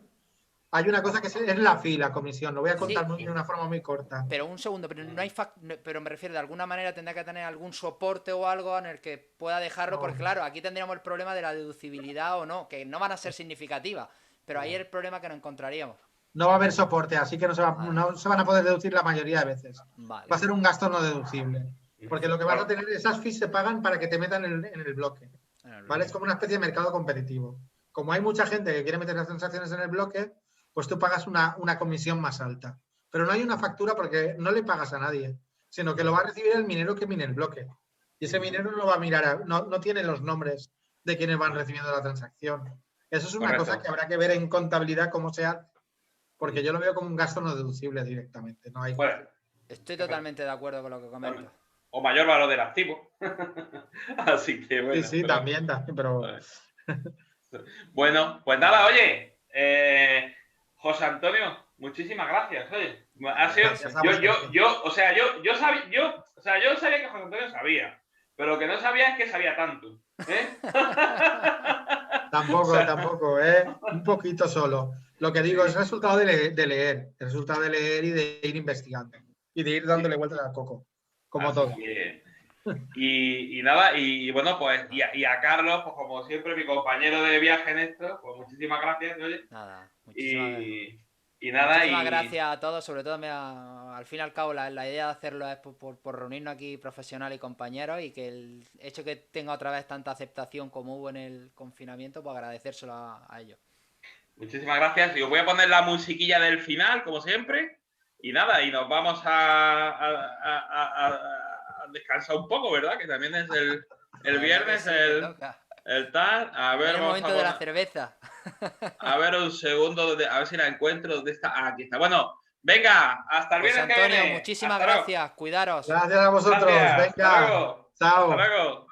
[SPEAKER 3] hay una cosa que es la fee, la comisión. Lo voy a contar de una forma muy corta.
[SPEAKER 1] Pero un segundo, pero no hay pero me refiero, de alguna manera tendrá que tener algún soporte o algo en el que pueda dejarlo, porque claro, aquí tendríamos el problema de la deducibilidad o no, que no van a ser significativas, pero ahí es el problema que nos encontraríamos.
[SPEAKER 3] No va a haber soporte, así que no se van a poder deducir la mayoría de veces. Va a ser un gasto no deducible. Porque lo que vas a tener, esas fees se pagan para que te metan en el bloque. ¿Vale? Es como una especie de mercado competitivo. Como hay mucha gente que quiere meter las transacciones en el bloque, pues tú pagas una comisión más alta. Pero no hay una factura porque no le pagas a nadie, sino que lo va a recibir el minero que mine el bloque. Y ese minero no va a mirar, no tiene los nombres de quienes van recibiendo la transacción. Eso es una cosa que habrá que ver en contabilidad cómo se hace, porque yo lo veo como un gasto no deducible directamente. No hay.
[SPEAKER 1] Estoy totalmente de acuerdo con lo que comentas.
[SPEAKER 2] O mayor valor del activo. Así que bueno.
[SPEAKER 3] Sí, también, pero...
[SPEAKER 2] Bueno, pues nada, oye, José Antonio, muchísimas gracias. Oye, ha sido, yo sabía que José Antonio sabía, pero lo que no sabía es que sabía tanto.
[SPEAKER 3] Tampoco, un poquito solo. Lo que digo es el resultado de leer, el resultado de leer y de ir investigando y de ir dándole vueltas al coco, como todo.
[SPEAKER 2] Y nada, y bueno, pues y a Carlos, pues como siempre, mi compañero de viaje en esto, pues muchísimas gracias, oye.
[SPEAKER 1] Nada,
[SPEAKER 2] muchísimas
[SPEAKER 1] gracias a todos, sobre todo al fin y al cabo la idea de hacerlo es por reunirnos aquí profesional y compañeros, y que el hecho que tenga otra vez tanta aceptación como hubo en el confinamiento, pues agradecérselo a ellos.
[SPEAKER 2] Muchísimas gracias, y os voy a poner la musiquilla del final, como siempre, y nada, y nos vamos a descansar un poco, ¿verdad? Que también es el viernes, el tal. A ver,
[SPEAKER 1] el momento de la cerveza.
[SPEAKER 2] A ver un segundo, a ver si la encuentro. ¿Dónde está? Aquí está. Bueno, venga, hasta el viernes que viene.
[SPEAKER 1] Muchísimas gracias. Cuidaros.
[SPEAKER 3] Gracias a vosotros.
[SPEAKER 2] Gracias.
[SPEAKER 3] Venga.
[SPEAKER 2] Hasta luego.
[SPEAKER 3] Chao.
[SPEAKER 2] Hasta luego.